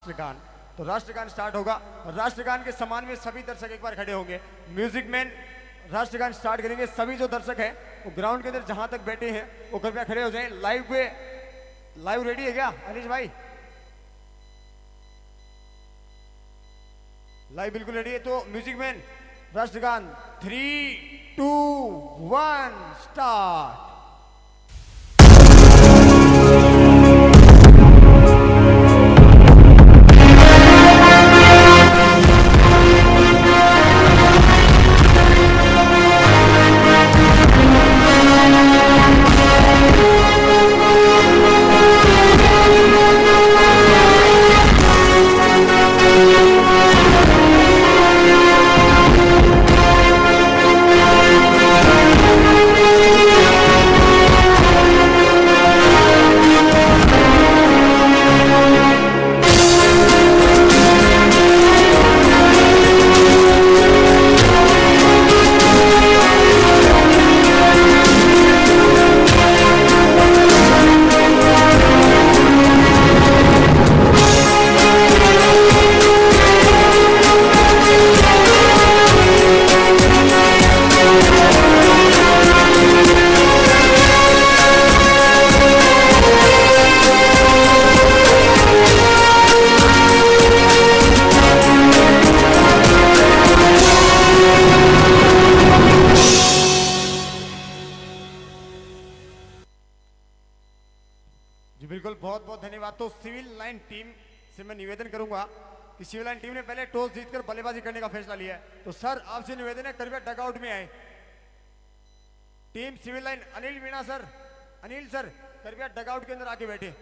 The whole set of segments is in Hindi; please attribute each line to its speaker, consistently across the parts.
Speaker 1: राष्ट्रगान। तो राष्ट्रगान स्टार्ट होगा। राष्ट्रगान के सम्मान में सभी दर्शक एक बार खड़े होंगे। म्यूजिक मैन राष्ट्रगान स्टार्ट करेंगे। सभी जो दर्शक हैं वो ग्राउंड के अंदर जहां तक बैठे हैं वो कृपया खड़े हो जाएं। लाइव रेडी है क्या अनिश भाई? लाइव बिल्कुल रेडी है। तो म्यूजिक मैन राष्ट्रगान 3, 2, 1 स्टार्ट। जी बिल्कुल, बहुत बहुत धन्यवाद। तो सिविल लाइन टीम से मैं निवेदन करूंगा कि सिविल लाइन टीम ने पहले टॉस जीतकर बल्लेबाजी करने का फैसला लिया है। तो सर आपसे निवेदन है कृपया डगआउट में आए। टीम सिविल लाइन अनिल वीणा सर, अनिल सर कृपया डगआउट के अंदर आके बैठे।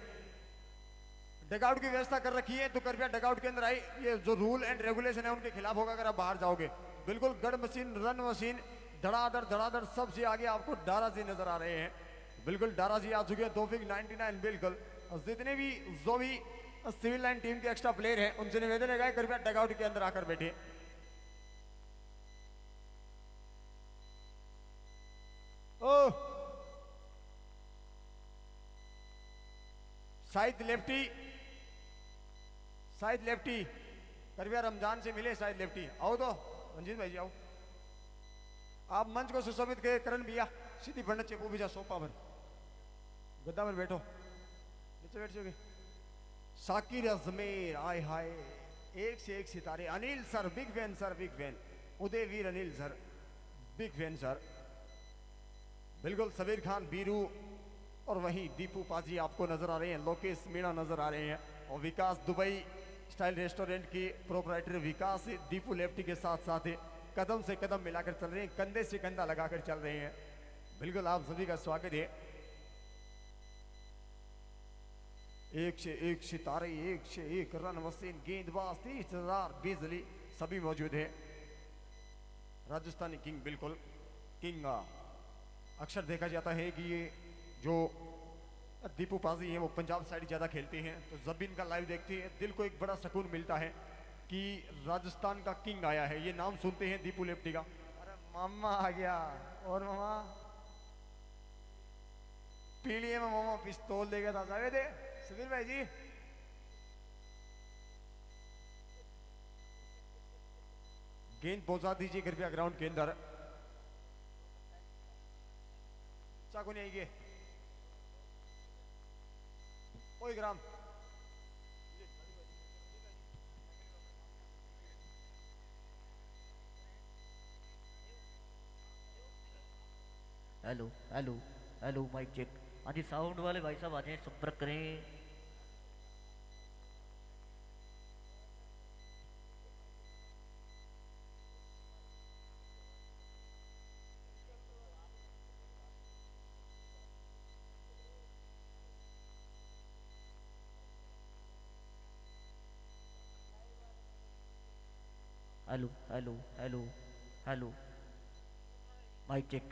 Speaker 1: डगआउट की व्यवस्था कर रखी है तो कृपया डगआउट के अंदर आए। ये जो रूल एंड रेगुलेशन है उनके खिलाफ होगा अगर आप बाहर जाओगे। बिल्कुल गढ़ मशीन, रन मशीन, धड़ाधड़ सबसे आगे आपको डारा जी नजर आ रहे हैं। बिल्कुल डारा जी आ चुके हैं। तौफीक 99 बिल्कुल। जितने भी जो भी सिविल लाइन टीम के एक्स्ट्रा प्लेयर हैं उनसे निवेदन है कृपया डगआउट के अंदर आकर बैठे। ओ शायद लेफ्टी कृपया रमजान से मिले। शायद लेफ्टी आओ तो रंजीत भाई जी आओ। आप मंच को सुशोभित के करण भैया सीधी पंडित चेपू भी जा सोफा पर गद्दा पर बैठो, नीचे बैठ जाओगे। साकिर अजमेर आय हाय, एक से एक सितारे। Anil sir big fan sir, big fan. Udayveer Anil sir big fan sir. बिल्कुल सबीर खान बीरू और वहीं दीपू पाजी आपको नजर आ रहे हैं। लोकेश मीणा नजर आ रहे हैं और विकास दुबई स्टाइल रेस्टोरेंट की प्रोप्राइटर विकास दीपू लेफ्टी के साथ साथ कदम से कदम मिलाकर चल रहे हैं, कंधे से कंधा लगाकर चल रहे हैं। बिल्कुल आप सभी का स्वागत है। एक से एक सितारे, एक से एक रन मशीन, गेंदबाज, 30,000 बिजली सभी मौजूद है। राजस्थानी किंग, बिल्कुल किंग। अक्सर देखा जाता है कि ये जो दीपू पाजी हैं वो पंजाब साइड ज्यादा खेलते हैं। तो जब भी इनका लाइव देखते हैं दिल को एक बड़ा सुकून मिलता है कि राजस्थान का किंग आया है। ये नाम सुनते हैं दीपू लेफ्टी का। अरे मामा आ गया। और मामा पीलिए में मामा पिस्तौल देगा था जावे दे सुधीर भाई जी। गेंद पहुंचा दीजिए कृपया ग्राउंड के अंदर। चाकू नहीं आएगी ओए ग्राम।
Speaker 2: Hello hello hello mic check. हाँ जी साउंड वाले भाई साहब आ जाएं, संपर्क करें। Hello hello hello hello mic check.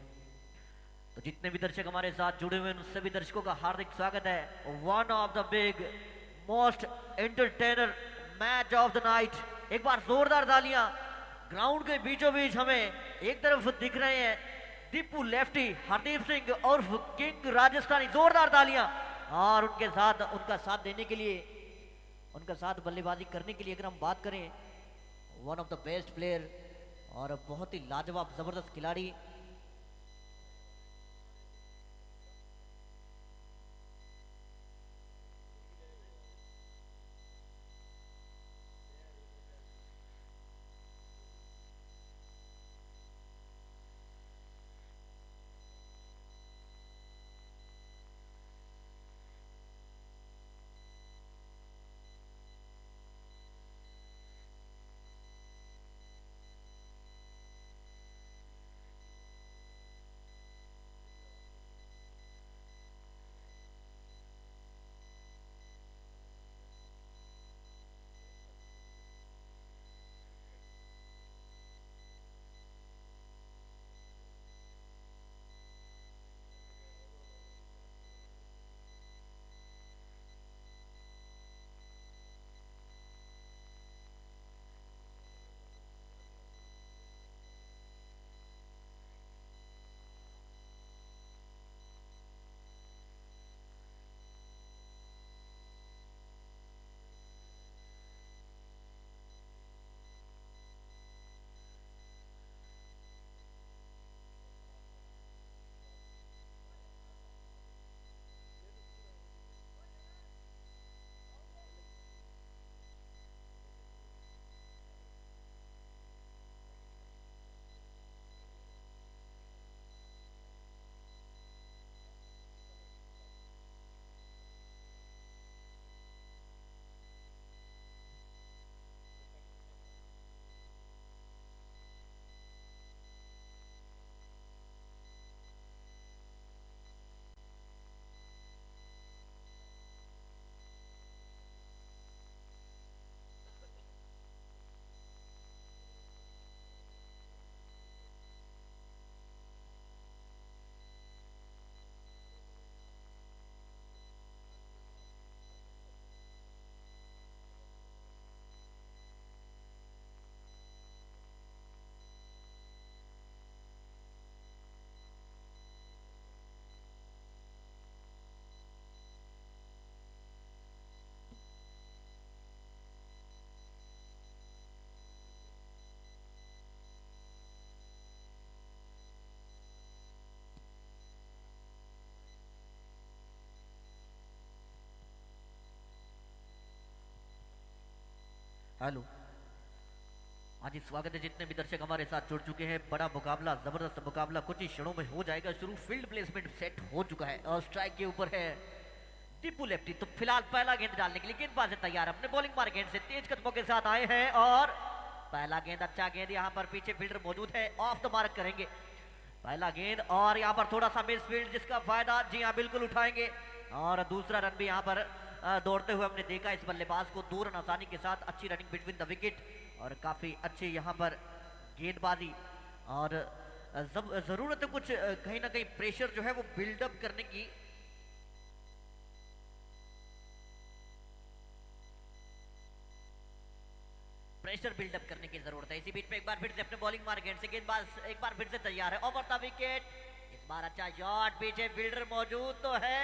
Speaker 2: तो जितने भी दर्शक हमारे साथ जुड़े हुए हैं उन सभी दर्शकों का हार्दिक स्वागत है। One of the big most entertainer match of the night. एक बार जोरदार तालियां। ग्राउंड के बीचों बीच हमें एक तरफ दिख रहे हैं दीपू लेफ्टी हरदीप सिंह और किंग राजस्थानी। जोरदार तालियां। और उनके साथ उनका साथ देने के लिए उनका साथ बल्लेबाजी करने के लिए अगर हम बात करें, one of the best player और बहुत ही लाजवाब जबरदस्त खिलाड़ी। हेलो, हाँ जी, स्वागत है जितने भी दर्शक हमारे साथ जुड़ चुके हैं। बड़ा मुकाबला, जबरदस्त मुकाबला कुछ ही क्षणों में हो जाएगा शुरू। फील्ड प्लेसमेंट सेट हो चुका है और स्ट्राइक के ऊपर है दीपू लेफ्टी। तो फिलहाल पहला गेंद डालने के लिए गेंदबाज है तैयार, अपने बॉलिंग मार गेंद से तेज कदमों के साथ आए हैं और पहला गेंद, अच्छा गेंद, यहाँ पर पीछे फील्डर मौजूद है, ऑफ द मार्क करेंगे पहला गेंद और यहाँ पर थोड़ा सा मिस फील्ड जिसका फायदा जी हाँ बिल्कुल उठाएंगे। और दूसरा रन भी यहाँ पर दौड़ते हुए हमने देखा इस बल्लेबाज को, 2 रन आसानी के साथ, अच्छी रनिंग बिटवीन द विकेट और काफी अच्छी यहाँ पर गेंदबाजी। और जरूरत है कुछ कहीं ना कहीं प्रेशर जो है वो बिल्डअप करने की। प्रेशर बिल्डअप करने की जरूरत है। इसी बीच में एक बार फिर से अपने बॉलिंग मार्केट से गेंदबाज एक बार फिर से तैयार है, ओवर द विकेट, इस बार अच्छा शॉट, पीछे फील्डर मौजूद तो है,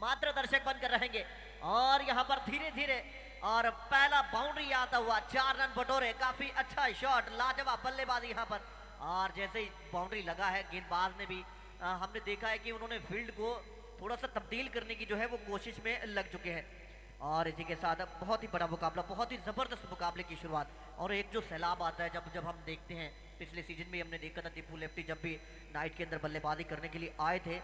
Speaker 2: मात्र दर्शक बनकर रहेंगे और यहाँ पर धीरे धीरे और पहला बाउंड्री आता हुआ, 4 रन बटोरे, काफी अच्छा शॉट, लाजवाब बल्लेबाजी यहाँ पर। और जैसे ही बाउंड्री लगा है गेंदबाज ने भी हमने देखा है कि उन्होंने फील्ड को थोड़ा सा तब्दील करने की जो है वो कोशिश में लग चुके हैं। और इसी के साथ बहुत ही बड़ा मुकाबला, बहुत ही जबरदस्त मुकाबले की शुरुआत। और एक जो सैलाब आता है जब हम देखते हैं, पिछले सीजन में हमने देखा था दीपू लेफ्टी जब भी नाइट के अंदर बल्लेबाजी करने के लिए आए थे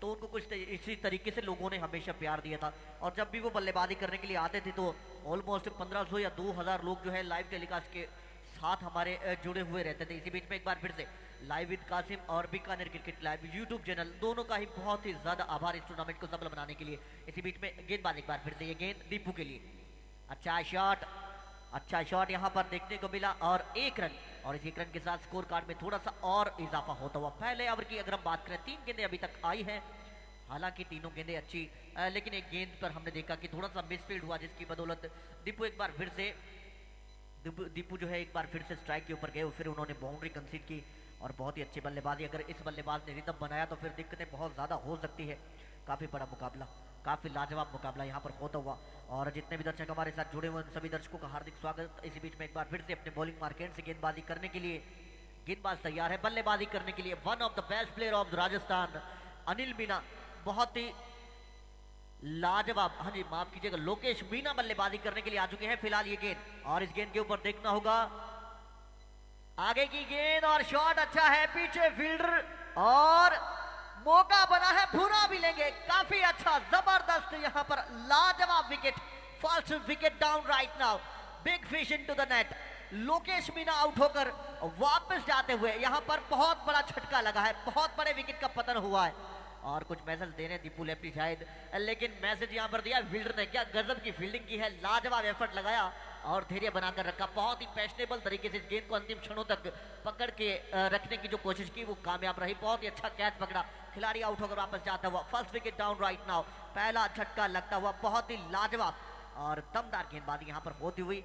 Speaker 2: तो उनको कुछ इसी तरीके से लोगों ने हमेशा प्यार दिया था। और जब भी वो बल्लेबाजी करने के लिए आते थे तो ऑलमोस्ट 1500 या 2000 लोग जो है लाइव टेलीकास्ट के साथ हमारे जुड़े हुए रहते थे। इसी बीच में एक बार फिर से लाइव विद कासिम और Bikaner cricket live YouTube channel, दोनों का ही बहुत ही ज्यादा आभार इस टूर्नामेंट को सफल बनाने के लिए। इसी बीच में गेंदबाज एक बार फिर से, ये गेंद दीपू के लिए, अच्छा शॉट यहाँ पर देखने को मिला और 1 रन। और इस 1 रन के साथ स्कोर कार्ड में थोड़ा सा और इजाफा होता हुआ। पहले ओवर की अगर हम बात करें, 3 गेंदें अभी तक आई हैं, हालांकि तीनों गेंदें अच्छी, लेकिन एक गेंद पर हमने देखा कि थोड़ा सा मिसफील्ड हुआ जिसकी बदौलत दीपू एक बार फिर से दीपू जो है एक बार फिर से स्ट्राइक के ऊपर गए, फिर उन्होंने बाउंड्री कंसीड की और बहुत ही अच्छी बल्लेबाजी। अगर इस बल्लेबाज ने रिदम बनाया तो फिर दिक्कतें बहुत ज़्यादा हो सकती है। काफ़ी बड़ा मुकाबला काफी लाजवाब मुकाबला यहाँ पर होता हुआ। और जितने भी दर्शक हमारे साथ जुड़े हुए उन सभी दर्शकों का हार्दिक स्वागत। इसी बीच में एक बार फिर से अपने बॉलिंग मार्केट से गेंदबाजी करने के लिए गेंदबाज तैयार है, बल्लेबाजी करने के लिए one of the best player of Rajasthan Anil Meena, बहुत ही लाजवाब, हाँ जी माफ कीजिएगा, लोकेश मीना बल्लेबाजी करने के लिए आ चुके हैं फिलहाल ये गेंद। और इस गेंद के ऊपर देखना होगा आगे की गेंद और शॉट अच्छा है, पीछे फील्डर और मौका बना है, भुना भी लेंगे, काफी अच्छा जबरदस्त यहाँ पर लाजवाब wicket, first wicket down right now, big fish into the net. Lokesh Meena out होकर वापस जाते हुए यहाँ पर बहुत बड़ा झटका लगा है, बहुत बड़े विकेट का पतन हुआ है। और कुछ मैसेज देने दीपू लेफ्टी शायद, लेकिन मैसेज यहाँ पर दिया फील्डर ने, क्या गजब की फील्डिंग की है, लाजवाब एफर्ट लगाया और धैर्य बनाकर रखा, बहुत ही पैशनेबल तरीके से इस गेंद को अंतिम क्षणों तक पकड़ के रखने की जो कोशिश की वो कामयाब रही, बहुत ही अच्छा कैच पकड़ा, खिलाड़ी आउट होकर वापस जाता हुआ, first wicket down right now, पहला झटका लगता हुआ, बहुत ही लाजवाब और दमदार गेंदबाजी यहाँ पर होती हुई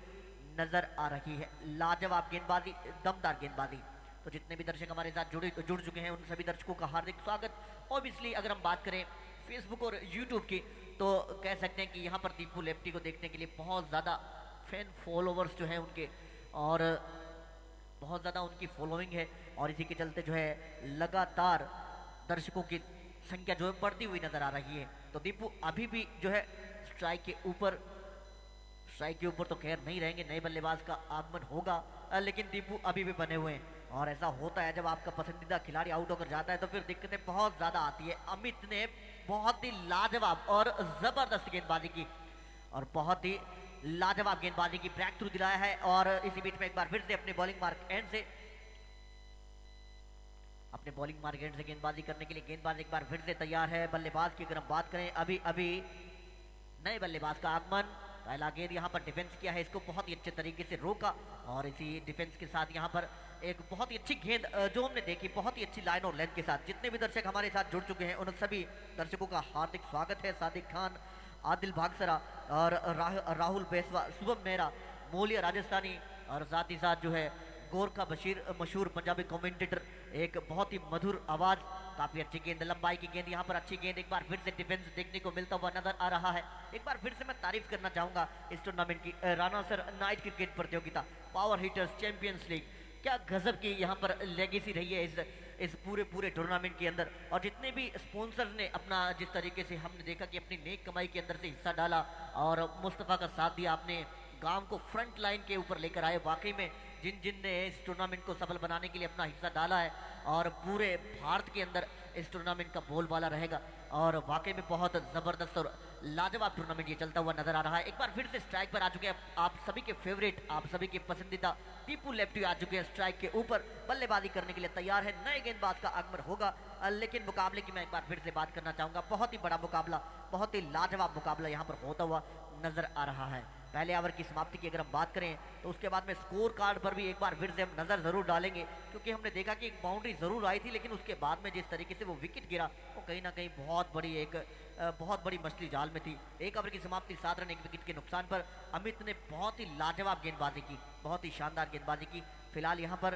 Speaker 2: नजर आ रही है, लाजवाब गेंदबाजी, दमदार गेंदबाजी। तो जितने भी दर्शक हमारे साथ जुड़ चुके हैं उन सभी दर्शकों का हार्दिक स्वागत। ऑब्वियसली अगर हम बात करें फेसबुक और यूट्यूब की तो कह सकते हैं कि यहाँ पर दीपू लेफ्टी को देखने के लिए बहुत ज़्यादा फैन फॉलोवर्स जो है उनके, और बहुत ज़्यादा उनकी फॉलोइंग है, और इसी के चलते जो है लगातार दर्शकों की संख्या जो है बढ़ती हुई नजर आ रही है। तो दीपू अभी भी जो है स्ट्राइक के ऊपर तो खैर नहीं रहेंगे, नए बल्लेबाज का आगमन होगा, लेकिन दीपू अभी भी बने हुए हैं। और ऐसा होता है जब आपका पसंदीदा खिलाड़ी आउट होकर जाता है तो फिर दिक्कतें बहुत ज्यादा आती है। अमित ने बहुत ही लाजवाब और जबरदस्त गेंदबाजी की और बहुत ही लाजवाब गेंदबाजी की, ब्रेक थ्रू दिलाया है। और इसी बीच में एक बार फिर से अपने बॉलिंग मार्क एंड से गेंदबाजी करने के लिए गेंदबाज एक बार फिर से तैयार है। बल्लेबाज की अगर हम बात करें, अभी नए बल्लेबाज का आगमन, पहला गेंद यहाँ पर डिफेंस किया है, इसको बहुत ही अच्छे तरीके से रोका, और इसी डिफेंस के साथ यहाँ पर एक बहुत ही अच्छी गेंद जो हमने देखी, बहुत ही अच्छी लाइन और लेंथ के साथ। जितने भी दर्शक हमारे साथ जुड़ चुके हैं उन सभी दर्शकों का हार्दिक स्वागत है। सादिक खान, आदिल भागसरा और राहुल बेसवा, शुभम मेहरा, मोलिया राजस्थानी, और साथ ही साथ जो है गोरखा बशीर, मशहूर पंजाबी कमेंटेटर, एक बहुत ही मधुर आवाज, काफी अच्छी गेंद, लंबाई की गेंद, यहाँ पर अच्छी गेंद, एक बार फिर से डिफेंस देखने को मिलता हुआ नजर आ रहा है। एक बार फिर से मैं तारीफ करना चाहूंगा इस टूर्नामेंट की, राणा सर नाइट क्रिकेट प्रतियोगिता, पावर हिटर्स चैंपियंस लीग, क्या गजब की यहाँ पर लेगेसी रही है इस पूरे टूर्नामेंट के अंदर। और जितने भी स्पॉन्सर्स ने अपना, जिस तरीके से हमने देखा कि अपनी नेक कमाई के अंदर से हिस्सा डाला और मुस्तफा का साथ दिया, आपने गांव को फ्रंट लाइन के ऊपर लेकर आए, वाकई में जिन ने इस टूर्नामेंट को सफल बनाने के लिए अपना हिस्सा डाला है और पूरे भारत के अंदर इस टूर्नामेंट का बोलबाला रहेगा, और वाकई में बहुत जबरदस्त और लाजवाब टूर्नामेंट ये चलता हुआ नजर आ रहा है। एक बार फिर से स्ट्राइक पर आ चुके हैं आप सभी के फेवरेट, आप सभी के पसंदीदा दीपू लेफ्टी आ चुके हैं स्ट्राइक के ऊपर, बल्लेबाजी करने के लिए तैयार है। नए गेंदबाज का आगमन होगा, लेकिन मुकाबले की मैं एक बार फिर से बात करना चाहूंगा, बहुत ही बड़ा मुकाबला, बहुत ही लाजवाब मुकाबला यहाँ पर होता हुआ नजर आ रहा है। पहले ओवर की समाप्ति की अगर हम बात करें तो उसके बाद में स्कोर कार्ड पर भी एक बार फिर से हम नजर जरूर डालेंगे, क्योंकि हमने देखा कि एक बाउंड्री जरूर आई थी, लेकिन उसके बाद में जिस तरीके से वो विकेट गिरा वो कहीं ना कहीं बहुत बड़ी मछली जाल में थी। एक ओवर की समाप्ति 7 रन 1 विकेट के नुकसान पर अमित ने बहुत ही लाजवाब गेंदबाजी की, बहुत ही शानदार गेंदबाजी की। फिलहाल यहाँ पर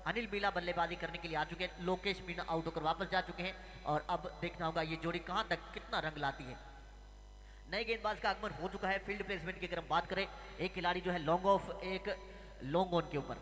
Speaker 2: अनिल मीना बल्लेबाजी करने के लिए आ चुके हैं, लोकेश मीना आउट होकर वापस जा चुके हैं, और अब देखना होगा ये जोड़ी कहां तक कितना रंग लाती है। नए गेंदबाज का आगमन हो चुका है। फील्ड प्लेसमेंट की अगर हम बात करें, एक खिलाड़ी जो है लॉन्ग ऑफ, एक लॉन्ग ऑन के ऊपर,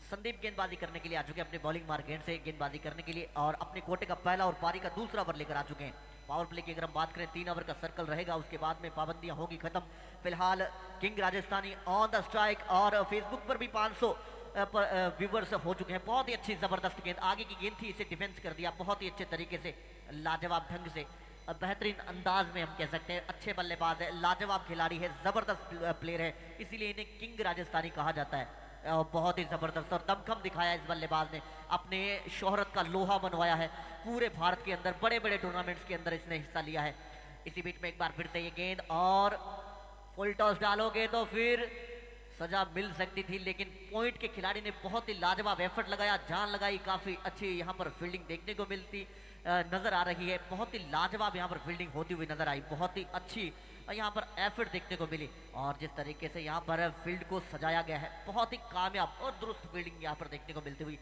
Speaker 2: संदीप गेंदबाजी करने के लिए आ चुके हैं अपने बॉलिंग मार्केट से गेंदबाजी करने के लिए, और अपने कोटे का पहला और पारी का दूसरा ओवर लेकर आ चुके हैं। पावर प्ले की अगर हम बात करें 3 ओवर का सर्कल रहेगा, उसके बाद में पाबंदियां होगी खत्म। फिलहाल king Rajasthani on the strike, और फेसबुक पर भी 500 व्यूवर्स हो चुके हैं। बहुत ही अच्छी जबरदस्त गेंद, आगे की गेंद थी, इसे डिफेंस कर दिया बहुत ही अच्छे तरीके से, लाजवाब ढंग से, बेहतरीन अंदाज में हम कह सकते हैं। अच्छे बल्लेबाज है, लाजवाब खिलाड़ी है, जबरदस्त प्लेयर है, इसीलिए इन्हें किंग राजस्थानी कहा जाता है। बहुत ही जबरदस्त और दमखम दिखाया इस बल्लेबाज ने, अपने शोहरत का लोहा बनवाया है, पूरे भारत के अंदर बड़े बड़े टूर्नामेंट्स के अंदर इसने हिस्सा लिया है। इसी बीच में एक बार फिर से ये गेंद, और फुल टॉस डालोगे तो फिर सजा मिल सकती थी, लेकिन पॉइंट के खिलाड़ी ने बहुत ही लाजवाब एफर्ट लगाया, जान लगाई, काफी अच्छी यहाँ पर फील्डिंग देखने को मिलती नजर आ रही है। बहुत ही लाजवाब यहाँ पर फील्डिंग होती हुई नजर आई, बहुत ही अच्छी यहाँ पर एफर्ट देखने को मिली, और जिस तरीके से यहाँ पर फील्ड को सजाया गया है, बहुत ही कामयाब और दुरुस्त फील्डिंग यहाँ पर देखने को मिलती हुई।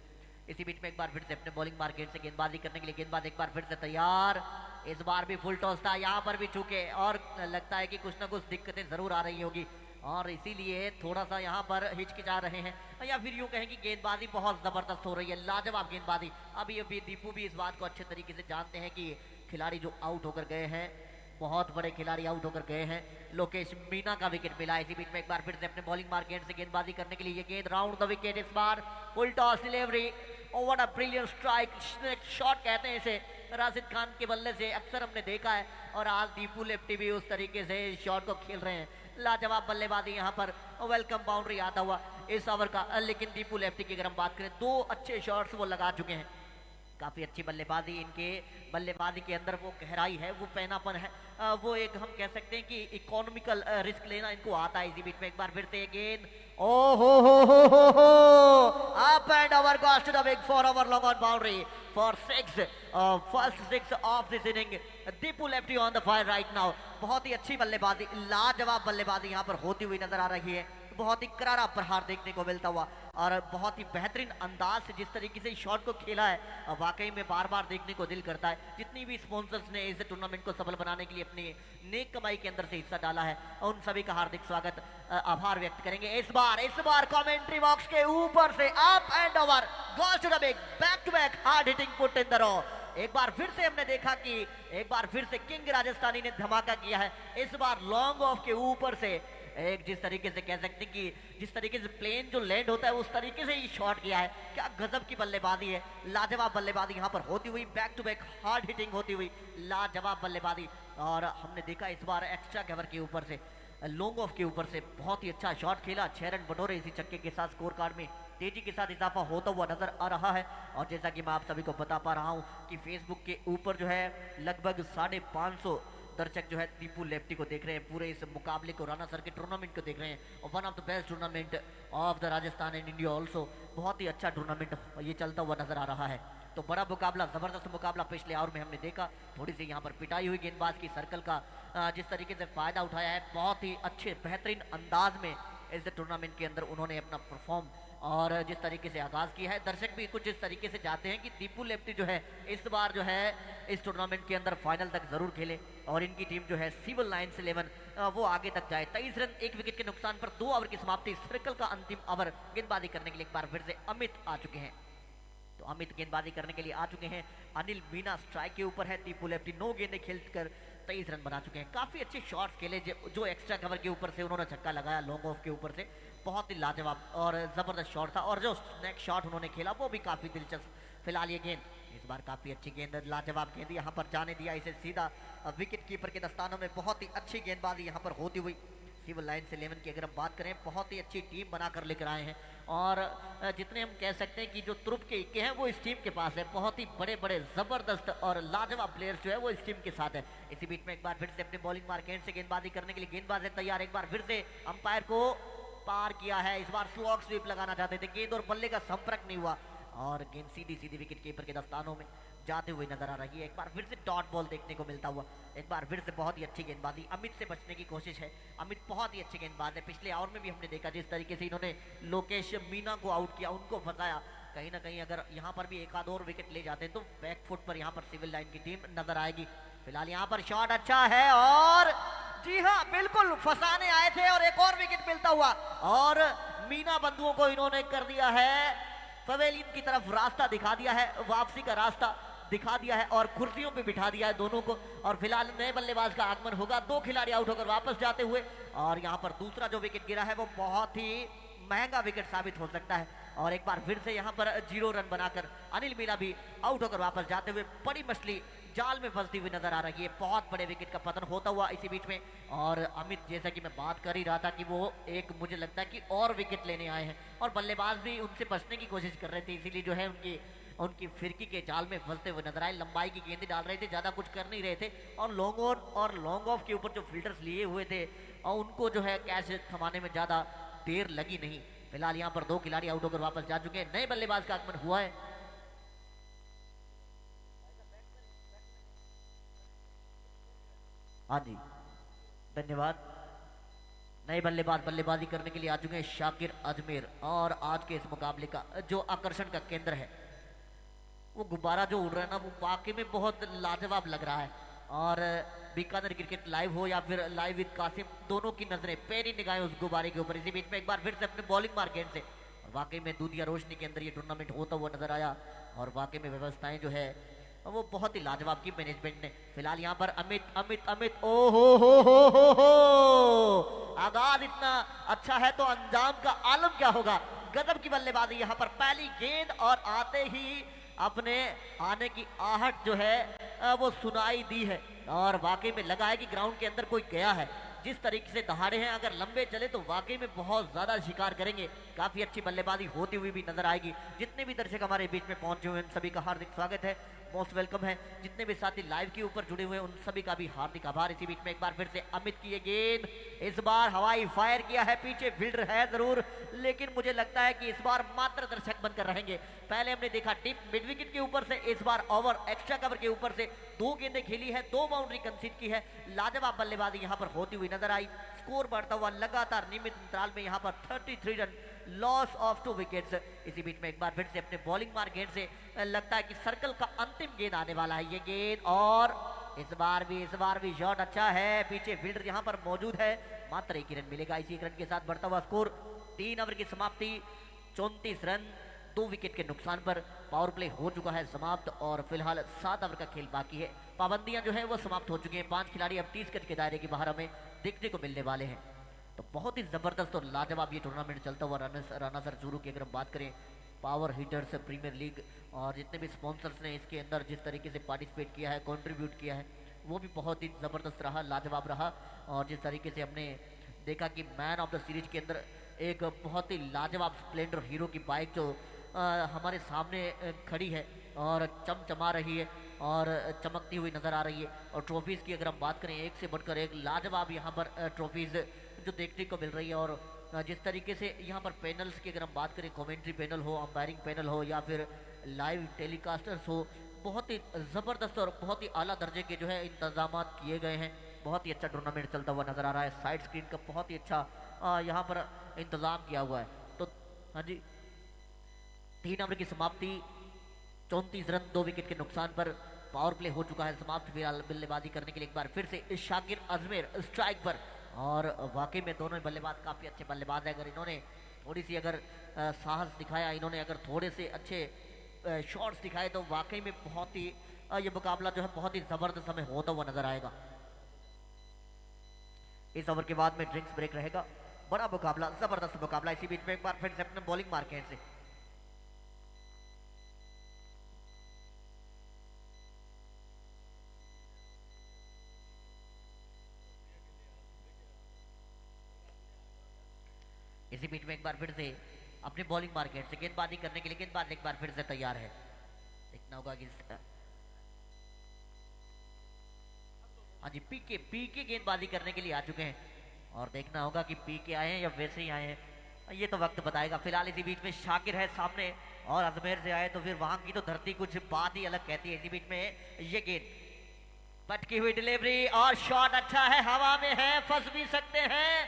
Speaker 2: इसी बीच में एक बार फिर से अपने बॉलिंग मार्केट से गेंदबाजी करने के लिए गेंदबाज एक बार फिर से तैयार, इस बार भी फुल टॉस था, यहाँ पर भी चूके और लगता है कि कुछ ना कुछ दिक्कतें जरूर आ रही होगी और इसीलिए थोड़ा सा यहाँ पर हिचकिचा रहे हैं या फिर यूं कहें कि गेंदबाजी बहुत जबरदस्त हो रही है, लाजवाब गेंदबाजी। अभी दीपू भी इस बात को अच्छे तरीके से जानते हैं कि खिलाड़ी जो आउट होकर गए हैं, बहुत बड़े खिलाड़ी आउट होकर गए हैं। लोकेश मीना का विकेट मिला, इसी बीच में एक बार फिर से अपने बॉलिंग मार्केट से गेंदबाजी करने के लिए ये गेंद राउंड द विकेट, इस बार full toss delivery. Oh what a brilliant strike, snake shot कहते हैं इसे, राशिद खान के बल्ले से अक्सर हमने देखा है और आज दीपू लेफ्टी भी उस तरीके से शॉट को खेल रहे हैं। लाजवाब बल्लेबाजी यहाँ पर, वेलकम बाउंड्री आता हुआ इस ओवर का। लेकिन दीपू लेफ्टी की अगर हम बात करें, 2 अच्छे शॉट्स वो लगा चुके हैं, काफी अच्छी बल्लेबाजी, इनके बल्लेबाजी के अंदर वो गहराई है, वो पैनापन है, वो एक हम कह सकते हैं कि इकोनॉमिकल रिस्क लेना इनको आता है। इसी बीच में एक बार फिर से गेंद, ओ हो up and over goes to the big 4 over long on boundary for 6, first 6 off this inning. Deepu lefty on the fire right now. बहुत ही अच्छी बल्लेबाजी, लाजवाब बल्लेबाजी यहाँ पर होती हुई नजर आ रही है, बहुत ही करारा प्रहार देखने को मिलता हुआ और बहुत ही बेहतरीन अंदाज से जिस तरीके से शॉट को खेला है, वाकई में बार बार देखने को दिल करता है। जितनी भी स्पॉन्सर्स ने इस टूर्नामेंट को सफल बनाने के लिए अपनी नेक कमाई के अंदर से हिस्सा डाला है, उन सभी का हार्दिक स्वागत, आभार व्यक्त करेंगे। इस बार कमेंट्री बॉक्स के ऊपर से up and over goes to the big, back to back hard hitting put in the row. एक बार फिर से हमने देखा कि एक बार फिर से किंग राजस्थानी ने धमाका किया है, इस बार लॉन्ग ऑफ के ऊपर से एक जिस तरीके से कह सकते हैं कि जिस तरीके से प्लेन जो लैंड होता है उस तरीके से ही शॉट किया है। क्या गजब की बल्लेबाजी है, लाजवाब बल्लेबाजी यहाँ पर होती हुई, back to back hard hitting होती हुई, लाजवाब बल्लेबाजी। और हमने देखा इस बार एक्स्ट्रा कवर के ऊपर से, लॉन्ग ऑफ के ऊपर से बहुत ही अच्छा शॉट खेला, 6 रन बटोरे। इसी छक्के के साथ स्कोर कार्ड में तेजी के साथ इजाफा होता हुआ नजर आ रहा है। और जैसा कि मैं आप सभी को बता पा रहा हूँ कि फेसबुक के ऊपर जो है लगभग 550 दर्शक जो है दीपू लेफ्टी को देख रहे हैं, पूरे इस मुकाबले को, राणा सर के टूर्नामेंट को देख रहे हैं। और one of the best tournament of the Rajasthan and India also, बहुत ही अच्छा टूर्नामेंट ये चलता हुआ नजर आ रहा है। तो बड़ा मुकाबला, जबरदस्त मुकाबला पिछले ओवर में हमने देखा। थोड़ी सी यहाँ पर पिटाई हुई गेंदबाज की, सर्कल का जिस तरीके से फायदा उठाया है, बहुत ही अच्छे बेहतरीन अंदाज में इस टूर्नामेंट के अंदर उन्होंने अपना परफॉर्म और जिस तरीके से आगाज किया है, दर्शक भी कुछ इस तरीके से चाहते हैं कि दीपू लेफ्टी जो है इस बार जो है इस टूर्नामेंट के अंदर फाइनल तक जरूर खेले और इनकी टीम जो है सिविल लाइन्स 11 वो आगे तक जाए। 23 रन 1 विकेट के नुकसान पर 2 ओवर की समाप्ति। सर्कल का अंतिम ओवर गेंदबाजी करने के लिए एक बार फिर से अमित आ चुके हैं। तो अमित गेंदबाजी करने के लिए आ चुके हैं। अनिल मीना स्ट्राइक के ऊपर है। दीपू लेफ्टी 9 गेंदें खेलकर 23 रन बना चुके हैं। काफी अच्छे शॉट्स खेले, जो एक्स्ट्रा कवर के ऊपर से उन्होंने छक्का लगाया लॉन्ग ऑफ के ऊपर से, बहुत ही लाजवाब और जबरदस्त शॉट था। और जो स्नैक शॉट उन्होंने खेला वो भी काफी दिलचस्प। फिलहाल ये गेंद इस बार काफी अच्छी गेंद, लाजवाब गेंद यहाँ पर जाने दिया इसे सीधा विकेट कीपर के दस्तानों में। बहुत ही अच्छी गेंदबाजी यहाँ पर होती हुई। सिविल लाइन्स 11 की अगर हम बात करें, बहुत ही अच्छी टीम बनाकर लेकर आए हैं और जितने हम कह सकते हैं कि जो तुरुप के इक्के हैं वो इस टीम के पास है। बहुत ही बड़े बड़े जबरदस्त और लाजवाब प्लेयर्स जो है वो इस टीम के साथ है। इसी बीच में एक बार फिर से अपने बॉलिंग मार्केट से गेंदबाजी करने के लिए गेंदबाज है तैयार। एक बार फिर से अंपायर को पार किया है। इस बार स्लॉग स्वीप लगाना चाहते थे, गेंद और बल्ले का संपर्क नहीं हुआ और गेंद सीधी सीधी विकेट कीपर के दस्तानों में जाते हुए नजर आ रही है। एक बार फिर से डॉट बॉल देखने को मिलता हुआ। एक बार फिर से बहुत ही अच्छी गेंदबाजी, अमित से बचने की कोशिश है। अमित बहुत ही अच्छे गेंदबाज है। पिछले ओवर में भी हमने देखा जिस तरीके से इन्होंने लोकेश मीना को आउट किया, उनको फंसाया। कहीं ना कहीं अगर यहाँ पर भी एक आध और विकेट ले जाते हैं तो बैक फुट पर यहाँ पर सिविल लाइन की टीम नजर आएगी। फिलहाल यहाँ पर शॉट अच्छा है और जी हाँ बिल्कुल फंसाने आए थे और एक और विकेट मिलता हुआ और मीना बंधुओं को इन्होंने कर दिया है पवेलियन की तरफ, रास्ता दिखा दिया है, वापसी का रास्ता दिखा दिया है और कुर्सियों पे बिठा दिया है दोनों को। और फिलहाल नए बल्लेबाज का आगमन होगा। 2 खिलाड़ी आउट होकर वापस जाते हुए और यहाँ पर दूसरा जो विकेट गिरा है वो बहुत ही महंगा विकेट साबित हो सकता है। और एक बार फिर से यहाँ पर 0 रन बनाकर अनिल मीना भी आउट होकर वापस जाते हुए बड़ी मछली जाल में फंसती हुई नजर आ रही है। बहुत बड़े विकेट का पतन होता हुआ इसी बीच में। और अमित जैसा कि मैं बात कर ही रहा था कि वो एक मुझे लगता है कि और विकेट लेने आए हैं और बल्लेबाज भी उनसे बचने की कोशिश कर रहे थे, इसीलिए जो है उनकी फिरकी के जाल में फंसते हुए नजर आए। लंबाई की गेंदें डाल रहे थे, ज्यादा कुछ कर नहीं रहे थे और लॉन्ग ऑन और लॉन्ग ऑफ के ऊपर जो फील्डर्स लिए हुए थे और उनको जो है कैच थमाने में ज्यादा देर लगी नहीं। फिलहाल यहाँ पर 2 खिलाड़ी आउट होकर वापस जा चुके हैं। नए बल्लेबाज का आगमन हुआ है। हाँ जी धन्यवाद। नए बल्लेबाज बल्लेबाजी करने के लिए आ चुके हैं शाकिर अजमेर। और आज के इस मुकाबले का जो आकर्षण का केंद्र है, वो गुब्बारा जो उड़ रहा है ना, वो वाकई में बहुत लाजवाब लग रहा है। और बीकानेर क्रिकेट लाइव हो या फिर लाइव विद कासिम, दोनों की नजरें पैनी निगाहें उस गुब्बारे के ऊपर। इसी बीच में एक बार फिर से अपने बॉलिंग मार्केट से, और वाकई में दूधिया रोशनी के अंदर ये टूर्नामेंट होता हुआ नजर आया, और वाकई में व्यवस्थाएं जो है वो बहुत ही लाजवाब की मैनेजमेंट ने। फिलहाल यहाँ पर अमित अमित अमित ओ हो, आगाज इतना अच्छा है तो अंजाम का आलम क्या होगा। गजब की बल्लेबाजी यहाँ पर, पहली गेंद और आते ही अपने आने की आहट जो है वो सुनाई दी है, और वाकई में लगा है कि ग्राउंड के अंदर कोई गया है। जिस तरीके से दहाड़े हैं अगर लंबे चले तो वाकई में बहुत ज्यादा शिकार करेंगे। काफी अच्छी बल्लेबाजी होती हुई भी नजर आएगी। जितने भी दर्शक हमारे बीच में पहुंचे हुए हैं सभी का हार्दिक स्वागत है, मोस्ट वेलकम है। जितने भी साथी लाइव के ऊपर जुड़े हुए हैं उन सभी का भी हार्दिक आभार। इसी बीच में एक बार फिर से अमित की ये गेंद, इस बार हवाई फायर किया है, पीछे फील्डर है जरूर, लेकिन मुझे लगता है कि इस बार मात्र दर्शक बनकर रहेंगे। पहले हमने देखा टिप मिड विकेट के ऊपर से, इस बार ओवर एक्स्ट्रा कवर के ऊपर से 2 गेंदें खेली है, 2 बाउंड्री कंसीड की है। लाजवाब बल्लेबाजी यहाँ पर होती हुई नजर आई। स्कोर बढ़ता हुआ लगातार नियमित अंतराल में यहाँ पर 33 रन, लॉस ऑफ 2 विकेट्स। इसी बीच में एक बार फिर से अपने बॉलिंग मार्केट से लगता है कि सर्कल का अंतिम गेंद आने वाला है। ये गेंद, और इस बार भी शॉट अच्छा है, पीछे फील्डर यहाँ पर मौजूद है, मात्र 1 रन मिलेगा। इसी 1 रन के साथ बढ़ता हुआ स्कोर, 3 ओवर की समाप्ति, 34 रन, 2 विकेट के नुकसान पर पावर प्ले हो चुका है समाप्त, और फिलहाल 7 ओवर का खेल बाकी है। पाबंदियां जो है वो समाप्त हो चुकी हैं। 5 खिलाड़ी अब 30 गज के दायरे के बाहर हमें देखने को मिलने वाले हैं। तो बहुत ही जबरदस्त और लाजवाब ये टूर्नामेंट चलता हुआ राना सर चूरू की अगर हम बात करें, पावर हिटर्स प्रीमियर लीग और जितने भी स्पॉन्सर्स ने इसके अंदर जिस तरीके से पार्टिसिपेट किया है, कंट्रीब्यूट किया है, वो भी बहुत ही ज़बरदस्त रहा, लाजवाब रहा। और जिस तरीके से हमने देखा कि मैन ऑफ द सीरीज के अंदर एक बहुत ही लाजवाब स्प्लेंडर हीरो की बाइक जो हमारे सामने खड़ी है और चमचमा रही है और चमकती हुई नज़र आ रही है। और ट्रॉफीज़ की अगर हम बात करें, एक से बढ़कर एक लाजवाब यहाँ पर ट्रॉफीज़ जो देखने को मिल रही है। और जिस तरीके से यहाँ पर पैनल्स की अगर हम बात करें, कमेंट्री पैनल हो, अंपायरिंग पैनल हो या फिर लाइव टेलीकास्टर्स हो, बहुत ही ज़बरदस्त और बहुत ही आला दर्जे के जो है इंतजाम किए गए हैं। बहुत ही अच्छा टूर्नामेंट चलता हुआ नज़र आ रहा है। साइड स्क्रीन का बहुत ही अच्छा यहाँ पर इंतज़ाम किया हुआ है। तो हाँ जी, 3 ओवर की समाप्ति, 34 रन, 2 विकेट के नुकसान पर पावर प्ले हो चुका है समाप्त। फिलहाल बल्लेबाजी करने के लिए एक बार फिर से शाकिर अजमेर स्ट्राइक पर, और वाकई में दोनों बल्लेबाज काफ़ी अच्छे बल्लेबाज हैं। अगर इन्होंने थोड़ी सी अगर साहस दिखाया, इन्होंने अगर थोड़े से अच्छे शॉट्स दिखाए तो वाकई में बहुत ही ये मुकाबला जो है बहुत ही ज़बरदस्त हमें होता हुआ नजर आएगा। इस ओवर के बाद में ड्रिंक्स ब्रेक रहेगा। बड़ा मुकाबला, ज़बरदस्त मुकाबला। इसी बीच में एक बार फिर से अपने बॉलिंग मार्केट से इसी बीच में एक बार फिर से अपने बॉलिंग मार्केट से गेंदबाजी करने के लिए गेंदबाज एक बार फिर से तैयार है। देखना होगा कि हाँ जी, पीके गेंदबाजी करने के लिए आ चुके हैं, और देखना होगा कि पीके आए हैं या वैसे ही आए हैं, ये तो वक्त बताएगा। फिलहाल इसी बीच में शाकिर है सामने, और अजमेर से आए तो फिर वहां की तो धरती कुछ बात ही अलग कहती है। इसी बीच में ये गेंद, पटकी हुई डिलीवरी और शॉट अच्छा है, हवा में है, फंस भी सकते हैं।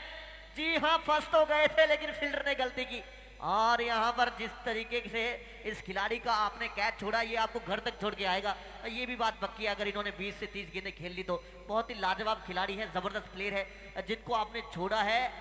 Speaker 2: जी हाँ, फंस तो गए थे लेकिन फील्डर ने गलती की, और यहाँ पर जिस तरीके से इस खिलाड़ी का आपने कैच छोड़ा, ये आपको घर तक छोड़ के आएगा। ये भी बात पक्की है, अगर इन्होंने 20 से 30 गेंदें खेल ली तो बहुत ही लाजवाब खिलाड़ी है, जबरदस्त प्लेयर है। जिनको आपने छोड़ा है,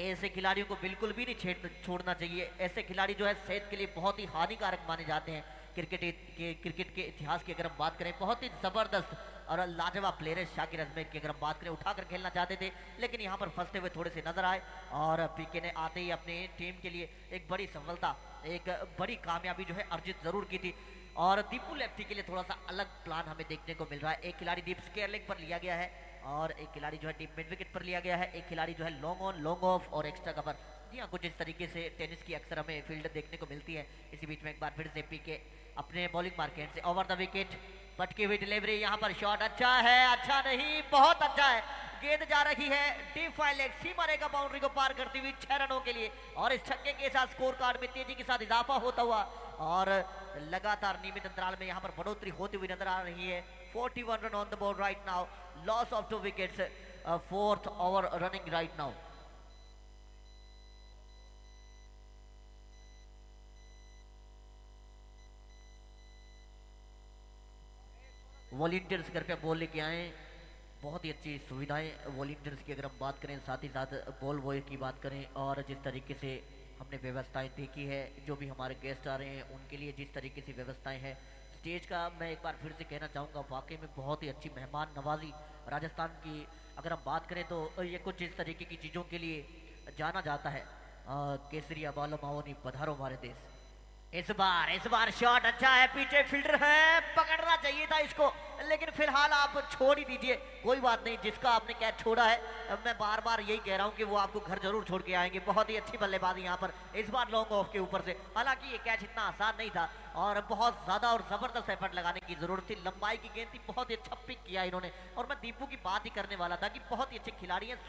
Speaker 2: ऐसे खिलाड़ियों को बिल्कुल भी नहीं छोड़ना चाहिए। ऐसे खिलाड़ी जो है सेहत के लिए बहुत ही हानिकारक माने जाते हैं। क्रिकेट के इतिहास की अगर हम बात करें, बहुत ही जबरदस्त और लाजवाब प्लेयर है शाकिर अजमेर की। अगर हम बात करें, उठाकर खेलना चाहते थे लेकिन यहाँ पर फंसते हुए थोड़े से नजर आए, और पीके ने आते ही अपनी टीम के लिए एक बड़ी सफलता, एक बड़ी कामयाबी जो है अर्जित जरूर की थी। और दीपू लेफ्टी के लिए थोड़ा सा अलग प्लान हमें देखने को मिल रहा है। एक खिलाड़ी डीप स्क्वायर लेग पर लिया गया है, और एक खिलाड़ी जो है डीप मिड विकेट पर लिया गया है। एक खिलाड़ी जो है लॉन्ग ऑन, लॉन्ग ऑफ और एक्स्ट्रा कवर। जी हाँ, कुछ इस तरीके से टेनिस की अक्सर हमें फील्ड देखने को मिलती है। इसी बीच में एक बार फिर से पीके अपने बॉलिंग मार्केट से ओवर द विकेट, पटकी हुई डिलीवरी, यहाँ पर शॉट अच्छा है, अच्छा नहीं, बहुत अच्छा है। गेंद जा रही है डीप फाइल लेग, सीमा रेखा बाउंड्री को पार करती हुई 6 रनों के लिए, और इस छक्के के साथ स्कोर कार्ड में तेजी के साथ इजाफा होता हुआ और लगातार नियमित अंतराल में यहाँ पर बढ़ोतरी होती हुई नजर आ रही है। 41 run on the board right now, loss of 2 wickets, 4th over running right now. Volunteers घर पे बॉल लेके आए, बहुत ही अच्छी सुविधाएं वॉलंटियर्स की अगर हम बात करें, साथ ही साथ बॉल बॉय की बात करें, और जिस तरीके से हमने व्यवस्थाएं देखी है, जो भी हमारे गेस्ट आ रहे हैं उनके लिए जिस तरीके से व्यवस्थाएं हैं, स्टेज का मैं एक बार फिर से कहना चाहूँगा, वाकई में बहुत ही अच्छी मेहमान नवाजी राजस्थान की अगर हम बात करें तो ये कुछ इस तरीके की चीज़ों के लिए जाना जाता है। केसरिया बालो माओनी पधारो हमारे देश। इस बार शॉट अच्छा है, पीछे फील्डर है, पकड़ना चाहिए था इसको, लेकिन फिलहाल आप छोड़ ही दीजिए, कोई बात नहीं, जिसका आपने कैच छोड़ा है मैं बार बार यही कह रहा हूं कि वो आपको घर जरूर छोड़ के आएंगे। बहुत ही अच्छी बल्लेबाजी यहाँ पर इस बार लॉन्ग ऑफ के ऊपर से, हालांकि ये कैच इतना आसान नहीं था और बहुत ज्यादा और जबरदस्त एफर्ट लगाने की जरूरत थी, लंबाई की गेंद थी, बहुत ही अच्छा पिक किया इन्होंने। और मैं दीपू की बात ही करने वाला था कि बहुत ही अच्छे खिलाड़ी हैं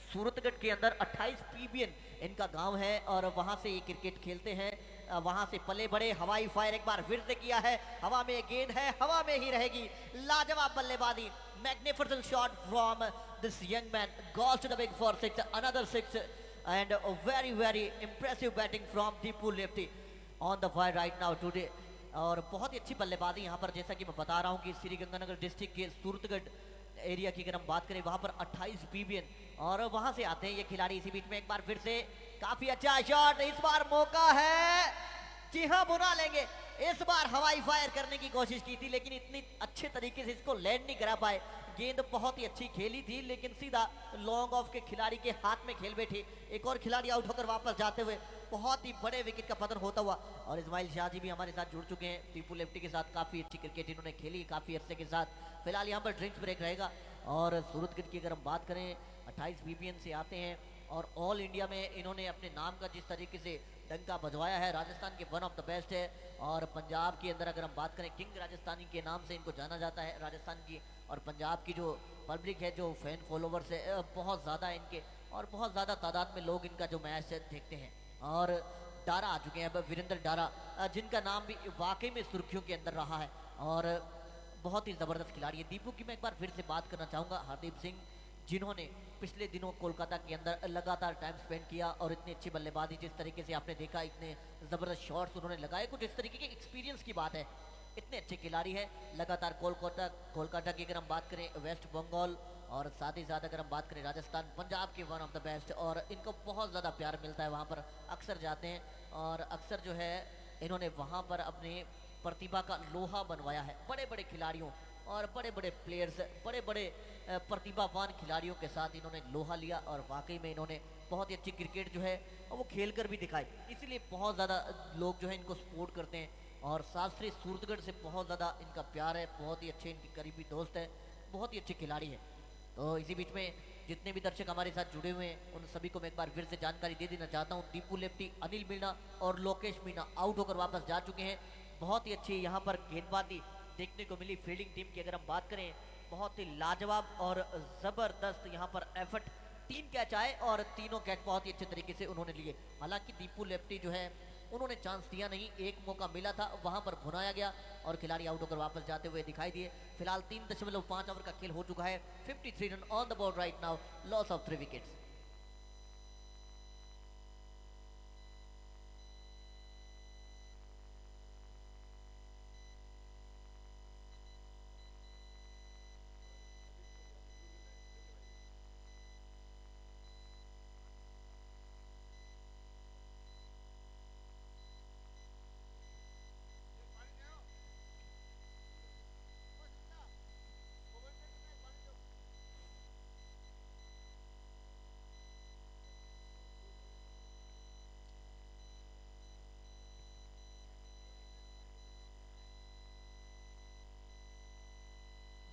Speaker 2: सूरतगढ़ के अंदर 28 पीबीएन इनका गांव है और वहां से ये क्रिकेट खेलते हैं, वहां से पले बड़े। हवाई फायर एक बार फिर से किया है, हवा में गेंद है, हवा में ही रहेगी, लाजवाब बल्लेबाजी, magnificent shot from this young man, goes to the big for 6, another 6 and very impressive batting from Deepu lefty on the fire right now today. और बहुत ही अच्छी बल्लेबाजी यहाँ पर, जैसा कि मैं बता रहा हूँ कि श्री गंगानगर डिस्ट्रिक्ट के सूरतगढ़ एरिया की अगर हम बात करें, वहां पर 28 पीबीएन और वहां से आते हैं ये खिलाड़ी। इसी बीच में एक बार फिर से काफी अच्छा शॉट, इस बार मौका है, जी हाँ बुना लेंगे, इस बार हवाई फायर करने की कोशिश की थी लेकिन इतनी अच्छे तरीके से इसको लैंड नहीं करा पाए। गेंद बहुत ही अच्छी खेली थी लेकिन सीधा लॉन्ग ऑफ के खिलाड़ी के हाथ में खेल बैठी, एक और खिलाड़ी आउट होकर वापस जाते हुए बहुत ही बड़े विकेट का पतन होता हुआ। और इस्माइल शाह जी भी हमारे साथ जुड़ चुके हैं, दीपू लेफ्टी के साथ काफी अच्छी क्रिकेट इन्होंने खेली काफी अरसे के साथ। फिलहाल यहाँ पर ड्रिंक्स ब्रेक रहेगा। और सूरतगढ़ की अगर हम बात करें, 28 बीबीएन से आते हैं और ऑल इंडिया में इन्होंने अपने नाम का जिस तरीके से डंका बजवाया है, राजस्थान के वन ऑफ द बेस्ट है। और पंजाब की अंदर अगर हम बात करें, किंग राजस्थानी के नाम से इनको जाना जाता है राजस्थान की। और पंजाब की जो पब्लिक है, जो फैन फॉलोवर्स है, बहुत ज़्यादा इनके, और बहुत ज़्यादा तादाद में लोग इनका जो मैच देखते हैं। और डारा आ चुके हैं अब, वीरेंद्र डारा, जिनका नाम भी वाकई में सुर्खियों के अंदर रहा है और बहुत ही ज़बरदस्त खिलाड़ी है। दीपू की मैं एक बार फिर से बात करना चाहूँगा, हरदीप सिंह, जिन्होंने पिछले दिनों कोलकाता के अंदर लगातार टाइम स्पेंड किया और इतनी अच्छी बल्लेबाजी जिस तरीके से आपने देखा, इतने ज़बरदस्त शॉट्स उन्होंने लगाए, कुछ इस तरीके के एक्सपीरियंस की बात है। इतने अच्छे खिलाड़ी है, लगातार कोलकाता की अगर हम बात करें, वेस्ट बंगाल और साथ ही साथ अगर हम बात करें राजस्थान, पंजाब के वन ऑफ द बेस्ट, और इनको बहुत ज़्यादा प्यार मिलता है, वहाँ पर अक्सर जाते हैं और अक्सर जो है इन्होंने वहाँ पर अपने प्रतिभा का लोहा बनवाया है। बड़े बड़े खिलाड़ियों और बड़े बड़े प्लेयर्स, बड़े बड़े प्रतिभावान खिलाड़ियों के साथ इन्होंने लोहा लिया और वाकई में इन्होंने बहुत ही अच्छी क्रिकेट जो है वो खेल कर भी दिखाई, इसीलिए बहुत ज़्यादा लोग जो है इनको सपोर्ट करते हैं। और शास्त्री सूरतगढ़ से बहुत ज़्यादा इनका प्यार है, बहुत ही अच्छे इनकी करीबी दोस्त है, बहुत ही अच्छे खिलाड़ी है। तो इसी बीच में जितने भी दर्शक हमारे साथ जुड़े हुए हैं उन सभी को मैं एक बार फिर से जानकारी दे देना चाहता हूँ। दीपू लेफ्टी, अनिल मीणा और लोकेश मीणा आउट होकर वापस जा चुके हैं। बहुत ही अच्छी यहाँ पर गेंदबाजी देखने को मिली। फील्डिंग टीम की अगर हम बात करें, बहुत ही लाजवाब और ज़बरदस्त यहाँ पर एफर्ट, 3 कैच आए और तीनों कैच बहुत ही अच्छे तरीके से उन्होंने लिए। हालांकि दीपू लेफ्टी जो है उन्होंने चांस दिया नहीं, एक मौका मिला था वहां पर भुनाया गया और खिलाड़ी आउट होकर वापस जाते हुए दिखाई दिए। फिलहाल 3.5 ओवर का खेल हो चुका है, 53 run on the board right now, loss of 3 wickets.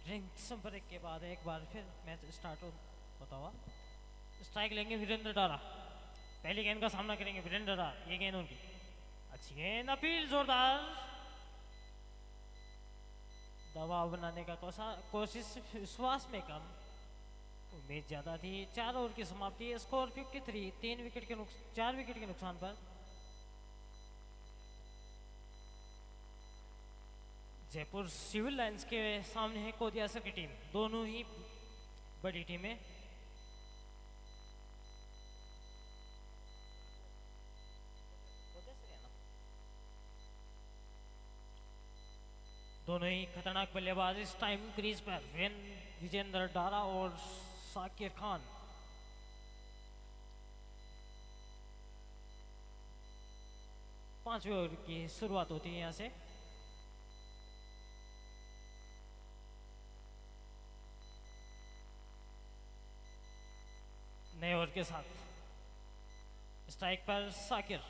Speaker 3: Drinks break के बाद एक बार फिर मैच स्टार्ट होता हुआ। स्ट्राइक लेंगे वीरेंद्र डारा, पहली गेंद का सामना करेंगे वीरेंद्र डारा, ये गेंद उनकी अच्छी गेंद, अपील जोरदार, दबाव बनाने का कोशिश, विश्वास में कम, उम्मीद ज्यादा थी। 4 ओवर की समाप्ति, स्कोर 53, 4 विकेट के नुकसान पर। जयपुर सिविल लाइंस के सामने है कोदियासर की टीम, दोनों ही बड़ी टीमें। दोनों ही खतरनाक बल्लेबाज इस टाइम क्रीज पर विजेंद्र डारा और साकिर खान। पांचवें ओवर की शुरुआत होती है यहाँ से। नए ओवर के साथ स्ट्राइक पर साकिर।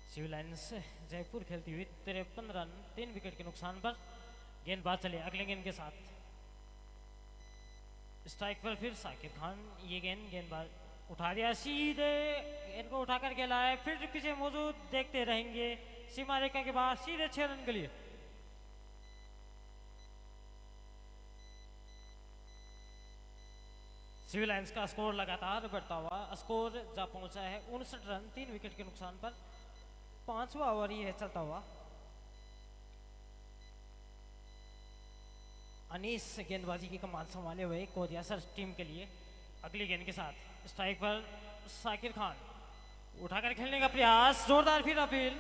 Speaker 3: सिविल लाइन्स जयपुर खेलती हुई 53 रन 3 विकेट के नुकसान पर। गेंदबाज चले अगले गेंद के साथ। स्ट्राइक पर फिर साकिर खान। ये गेंदबाज उठा दिया सीधे, इनको उठाकर खेला है। फील्डर पीछे मौजूद, देखते रहेंगे। सीमा रेखा के बाहर सीधे 6 रन के लिए। सिविल लाइन्स का स्कोर लगातार बढ़ता हुआ स्कोर जा पहुंचा है 59 रन 3 विकेट के नुकसान पर। 5वां ओवर ही है चलता हुआ। अनीस गेंदबाजी की कमान संभाले हुए कोरिया सर टीम के लिए। अगली गेंद के साथ स्ट्राइक पर साकिर खान। उठाकर खेलने का प्रयास, जोरदार फिर अपील।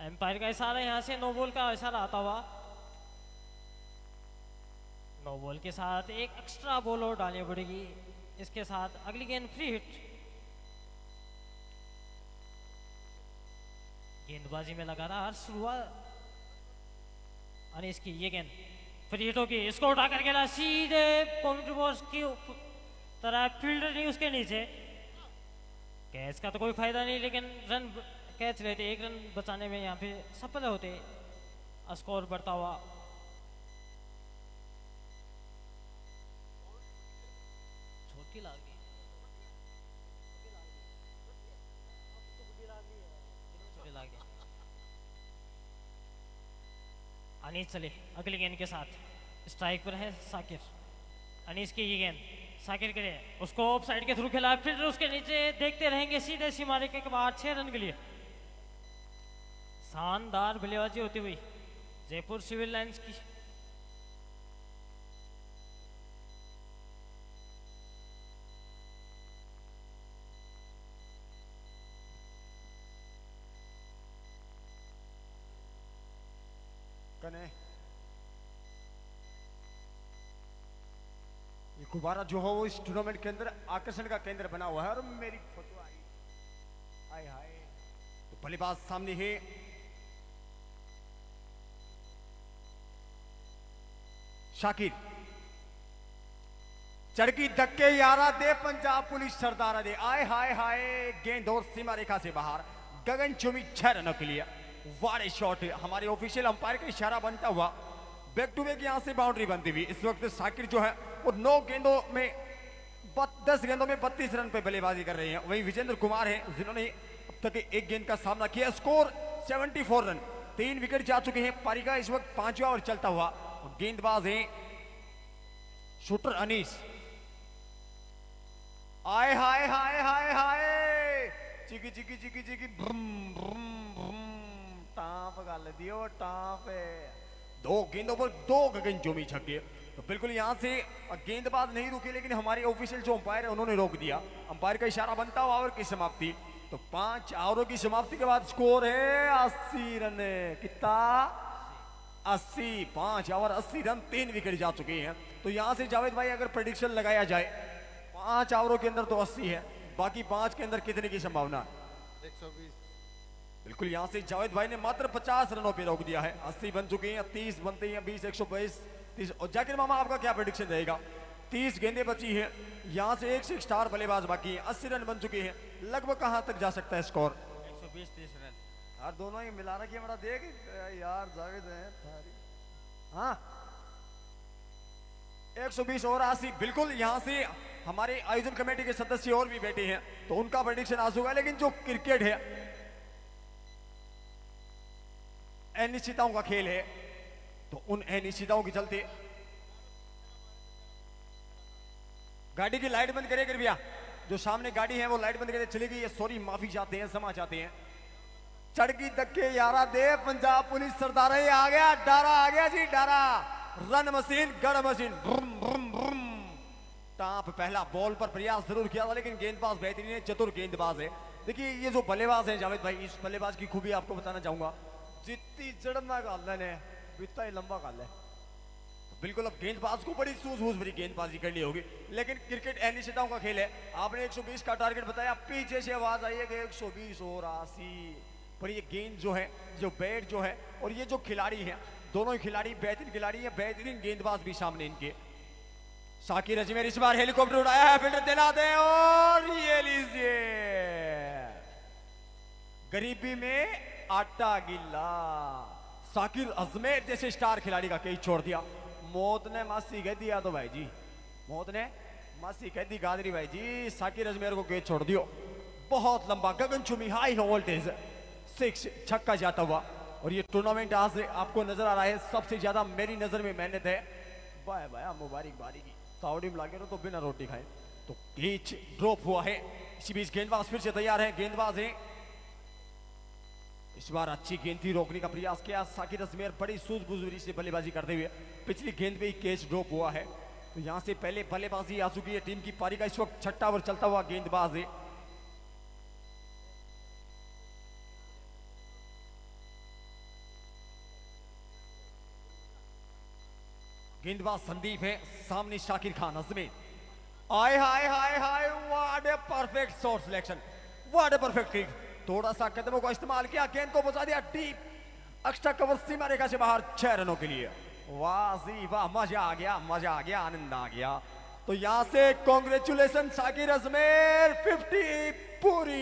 Speaker 3: एम्पायर का इशारा, यहां से नो बॉल का इशारा आता हुआ। नो बॉल के साथ एक एक्स्ट्रा बॉल और डालनी पड़ेगी। इसके साथ अगली गेंद फ्री हिट। गेंदबाजी में लगातार शुरुआत अनीस की। ये गेंद फ्री हिट होगी, इसको उठाकर खेला सीधे काउंटर बॉक्स की तरह। फील्डर नहीं उसके नीचे। कैच का तो कोई फायदा नहीं, लेकिन रन कैच लेते, 1 रन बचाने में यहाँ पे सफल होते। स्कोर बढ़ता हुआ। छोटी लाग गई, छोटी लाग गई। अनीस चले अगली गेंद के साथ। स्ट्राइक पर है साकिर। अनीस की ये गेंद साकिर के लिए, उसको ऑफ साइड के थ्रू खेला। फिर उसके नीचे, देखते रहेंगे सीधे सीमा रेखा के बाहर 6 रन के लिए। शानदार बल्लेबाजी होती हुई जयपुर सिविल लाइन्स की।
Speaker 1: कने ये गुब्बारा जो हो वो इस टूर्नामेंट के अंदर आकर्षण का केंद्र बना हुआ है। और मेरी फोटो आई, हाय हाय। तो बल्लेबाज सामने है। शाकिर चड़की धक्के यारा दे, पंजाब पुलिस सरदारा दे। आए हाय हाय। गेंद और सीमा रेखा से बाहर। गगन चुमी 6 रनों के लिए। वाड़े शॉट। हमारे ऑफिशियल अंपायर का इशारा बनता हुआ बैक टू बैक यहां से बाउंड्री बनती हुई। इस वक्त साकिर जो है वो 9 गेंदों में 10 गेंदों में 32 रन पे बल्लेबाजी कर रहे हैं। वहीं विजेंद्र कुमार हैं जिन्होंने अब तक 1 गेंद का सामना किया। स्कोर 74 रन, 3 विकेट जा चुके हैं। पारी का इस वक्त 5वां ओवर चलता हुआ। गेंदबाज हैं शूटर अनीस। आए हाय हाय हाय हाय। चिकी चिकी चिकी चिकी भ्रम भ्रम भ्रम। टाप गल दियो, टाप। 2 गेंदों पर 2 गगन जोमी छक्के। तो बिल्कुल यहां से गेंदबाज नहीं रुके, लेकिन हमारे ऑफिशियल जो अंपायर है उन्होंने रोक दिया। अंपायर का इशारा बनता हुआ ओवर की समाप्ति। तो 5 ओवरों की समाप्ति के बाद स्कोर है 80 रन। कितना? 80। 5 ओवर 80 रन, 3 विकेट जा चुके हैं। तो यहां से जावेद भाई अगर प्रेडिक्शन लगाया जाए 5 ओवरों के अंदर तो 80 है, बाकी 5 के अंदर कितने की संभावना?
Speaker 4: 120।
Speaker 1: बिल्कुल यहां से जावेद भाई ने मात्र 50 रनों पे रोक दिया है। 80 बन चुके हैं, 30 बनते हैं, 20, 122, 30। और जाकिर मामा आपका क्या प्रेडिक्शन रहेगा? 30 गेंदें बची हैं, यहां से 1 से स्टार बल्लेबाज बाकी है। 80 रन बन चुके हैं। लगभग कहां तक जा सकता है स्कोर?
Speaker 4: 120-30 रन।
Speaker 1: यार दोनों ही मिला रखिए, बड़ा देख यार जावेद है थारी। हाँ 120 और 80। बिल्कुल यहां से हमारे आयोजन कमेटी के सदस्य और भी बैठे हैं, तो उनका प्रेडिक्शन आज होगा। लेकिन जो क्रिकेट है अनिश्चितताओं का खेल है, तो उन अनिश्चितताओं के चलते गाड़ी की लाइट बंद करिए कृपया। जो सामने गाड़ी है वो लाइट बंद करके चली गई है। सॉरी, माफी चाहते हैं, क्षमा चाहते हैं। चढ़गी धक्के यारा दे पंजाब पुलिस सरदार आ गया, डारा आ गया जी, डारा रन मशीन गढ़ मशीन टाप। पहला बॉल पर प्रयास जरूर किया था लेकिन गेंदबाज बेहतरीन है, चतुर गेंदबाज है। देखिए ये जो बल्लेबाज है जावेद भाई, इस बल्लेबाज की खूबी आपको बताना चाहूंगा, जितनी जड़ना गालन है इतना ही लंबा गाल है। बिल्कुल अब गेंदबाज को बड़ी सूझबूझ भरी गेंदबाजी करनी होगी, लेकिन क्रिकेट अनिश्चितताओं का खेल है। आपने 120 का टारगेट बताया, पीछे से आवाज आई है कि 120 और 80 पर ये गेंद जो है, जो बैट जो है और ये जो खिलाड़ी है, दोनों ही खिलाड़ी बेहतरीन खिलाड़ी है, बेहतरीन गेंदबाज भी सामने इनके। शाकिर अजमेर इस बार हेलीकॉप्टर उड़ाया है, फील्डर दिला दे और ये लीजिए, गरीबी में आटा गिल्ला। शाकिर अजमेर जैसे स्टार खिलाड़ी का कैच छोड़ दिया। मौत ने मासी कह दिया तो भाई जी, मौत ने मासी कह दी गादरी भाई जी, शाकिर अजमेर को कैच छोड़ दियो। बहुत लंबा गगनचुंबी हाई वोल्टेज 6 छक्का जाता हुआ। और ये टूर्नामेंट आज आपको नजर आ रहा है सबसे ज्यादा मेरी नजर में मेहनत है। बाय बाय मुबारक बारी की तावड़ी में लागे तो बिना रोटी खाए। तो कैच ड्रॉप हुआ है। इसी बीच गेंदबाज फिर से तैयार है, गेंदबाज है इस बार अच्छी गेंद थी, रोकने का प्रयास किया शाकिर अजमेर बड़ी सूझबूझ से बल्लेबाजी करते हुए। पिछली गेंद पे ही कैच ड्रॉप हुआ है, तो यहां से पहले बल्लेबाजी आ चुकी है टीम की पारी का। इस वक्त छठा ओवर चलता हुआ गेंदबाज है गेंदबाज संदीप है, सामने शाकिर खान अजमेर। आय हाय हाय हाय, what a perfect shot selection, what a perfect kick. थोड़ा सा कदमों का इस्तेमाल किया, गेंद को पहुंचा दिया डीप एक्स्ट्रा कवर सीमा रेखा से बाहर 6 रनों के लिए। वाह जी वाह, मजा आ गया, मजा आ गया, आनंद आ गया। तो यहां से कांग्रेचुलेशन शाकिर अजमेर, 50 पूरी।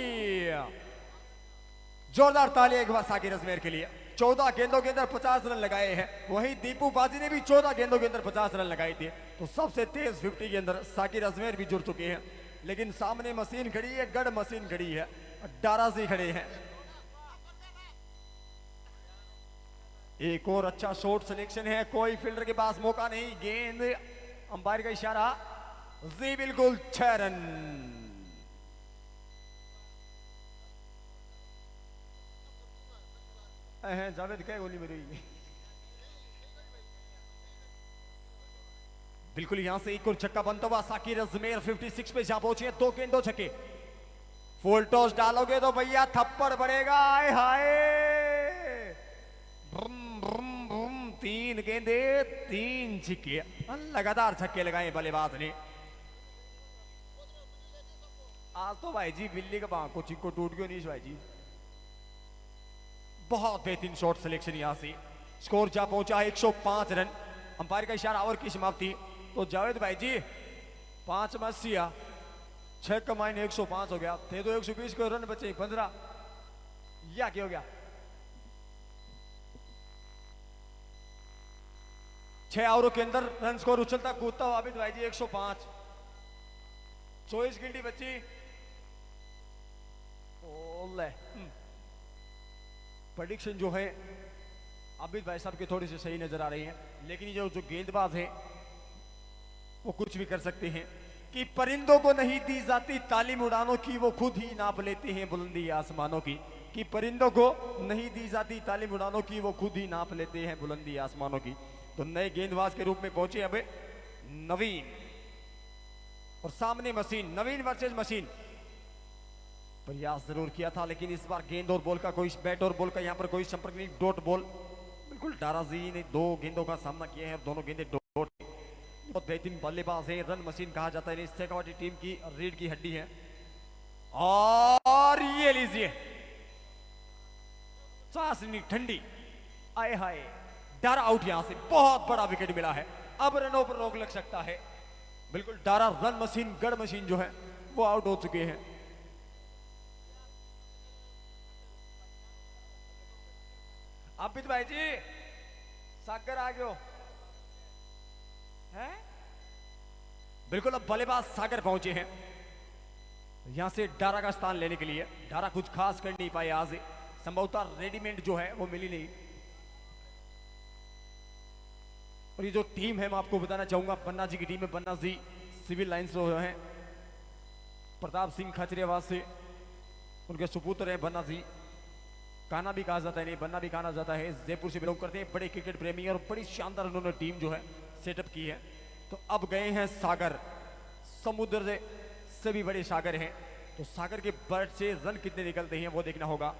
Speaker 1: जोरदार ताली एक बार शाकिर अजमेर के लिए। 14 गेंदों के अंदर 50 रन लगाए हैं। वहीं दीपू बाजी ने भी 14 गेंदों के अंदर 50 रन लगाए थे। तो सबसे तेज 50 के अंदर शाकिर अजमेर भी जुड़ चुके हैं। लेकिन सामने मशीन खड़ी है, गढ़ मशीन खड़ी है, डारा से खड़े हैं। एक और अच्छा शॉट सिलेक्शन है, कोई फील्डर के पास मौका नहीं। गेंद अंपायर का इशारा, जी बिल्कुल 6 रन। जावेद क्या गोली मेरी बिल्कुल। यहां से एक और छक्का बनता हुआ शाकिर अजमेर 56 पे जा पहुंचे हैं। 2 गेंद 2 छक्के। फुल टॉस डालोगे तो भैया थप्पड़ पड़ेगा। आए हाय, 3 गेंदे 3 छक्के, लगातार छक्के लगाए बल्लेबाज ने। आज तो भाई जी बिल्ली का बांह को चिक्को टूट गयो नहीं भाई जी। बहुत बेहतरीन शॉट सिलेक्शन यहां से। स्कोर जा पहुंचा है 105 रन। अंपायर का इशारा ओवर की समाप्ति। तो जावेद भाई जी 5 में 80, 6 का माइने 105 हो गया थे, तो 120 को रन बचे 15, या क्या हो गया? 6 ओवरों के अंदर रन स्कोर उछलता कूदता हुआ आबिद भाई जी 105, 24 गिनती बची। प्रेडिक्शन जो है आबिद भाई साहब के थोड़ी सी सही नजर आ रही है, लेकिन ये जो गेंदबाज है वो कुछ भी कर सकते हैं। कि परिंदों को नहीं दी जाती तालीम उड़ानों की, वो खुद ही नाप लेते हैं बुलंदी आसमानों की। कि परिंदों को नहीं दी जाती तालीम उड़ानों की, वो खुद ही नाप लेते हैं बुलंदी आसमानों की। तो नए गेंदबाज के रूप में पहुंचे अब नवीन, और सामने मशीन। नवीन वर्सेस मशीन। प्रयास जरूर किया था, लेकिन इस बार गेंद और बॉल का कोई, बैट और बॉल का यहाँ पर कोई संपर्क नहीं। Dot ball. बिल्कुल दाराजी ने 2 गेंदों का सामना किया है और दोनों गेंदें डॉट। बहुत बेहतरीन बल्लेबाज है, रन मशीन कहा जाता है। शेखावटी टीम की रीढ़ की हड्डी है। और ये लीजिए सांस ठंडी। आए हाय, डारा आउट। यहां से बहुत बड़ा विकेट मिला है। अब रनों पर रोक लग सकता है। बिल्कुल डारा रन मशीन, गढ़ मशीन जो है वो आउट हो चुके हैं। आबिद भाई जी सागर आ गयो है। बिल्कुल अब बल्लेबाज सागर पहुंचे हैं यहां से डारा का स्थान लेने के लिए। डारा कुछ खास कर नहीं पाए आज, संभवतः रेडीमेड जो है वो मिली नहीं। और ये जो टीम है मैं आपको बताना चाहूंगा, पन्ना जी की टीम है। पन्ना जी सिविल लाइंस जो है प्रताप सिंह खचरेवास से, उनके सुपुत्र हैं पन्ना जी। काना भी कहा जाता है, नहीं बन्ना भी कहा जाता है, जयपुर से बिलोंग करते हैं, बड़े क्रिकेट प्रेमी और बड़ी शानदार उन्होंने टीम जो है सेटअप की है। तो अब गए हैं सागर, समुद्र से भी बड़े सागर हैं, तो सागर के बर्ड से रन कितने निकलते हैं वो देखना होगा।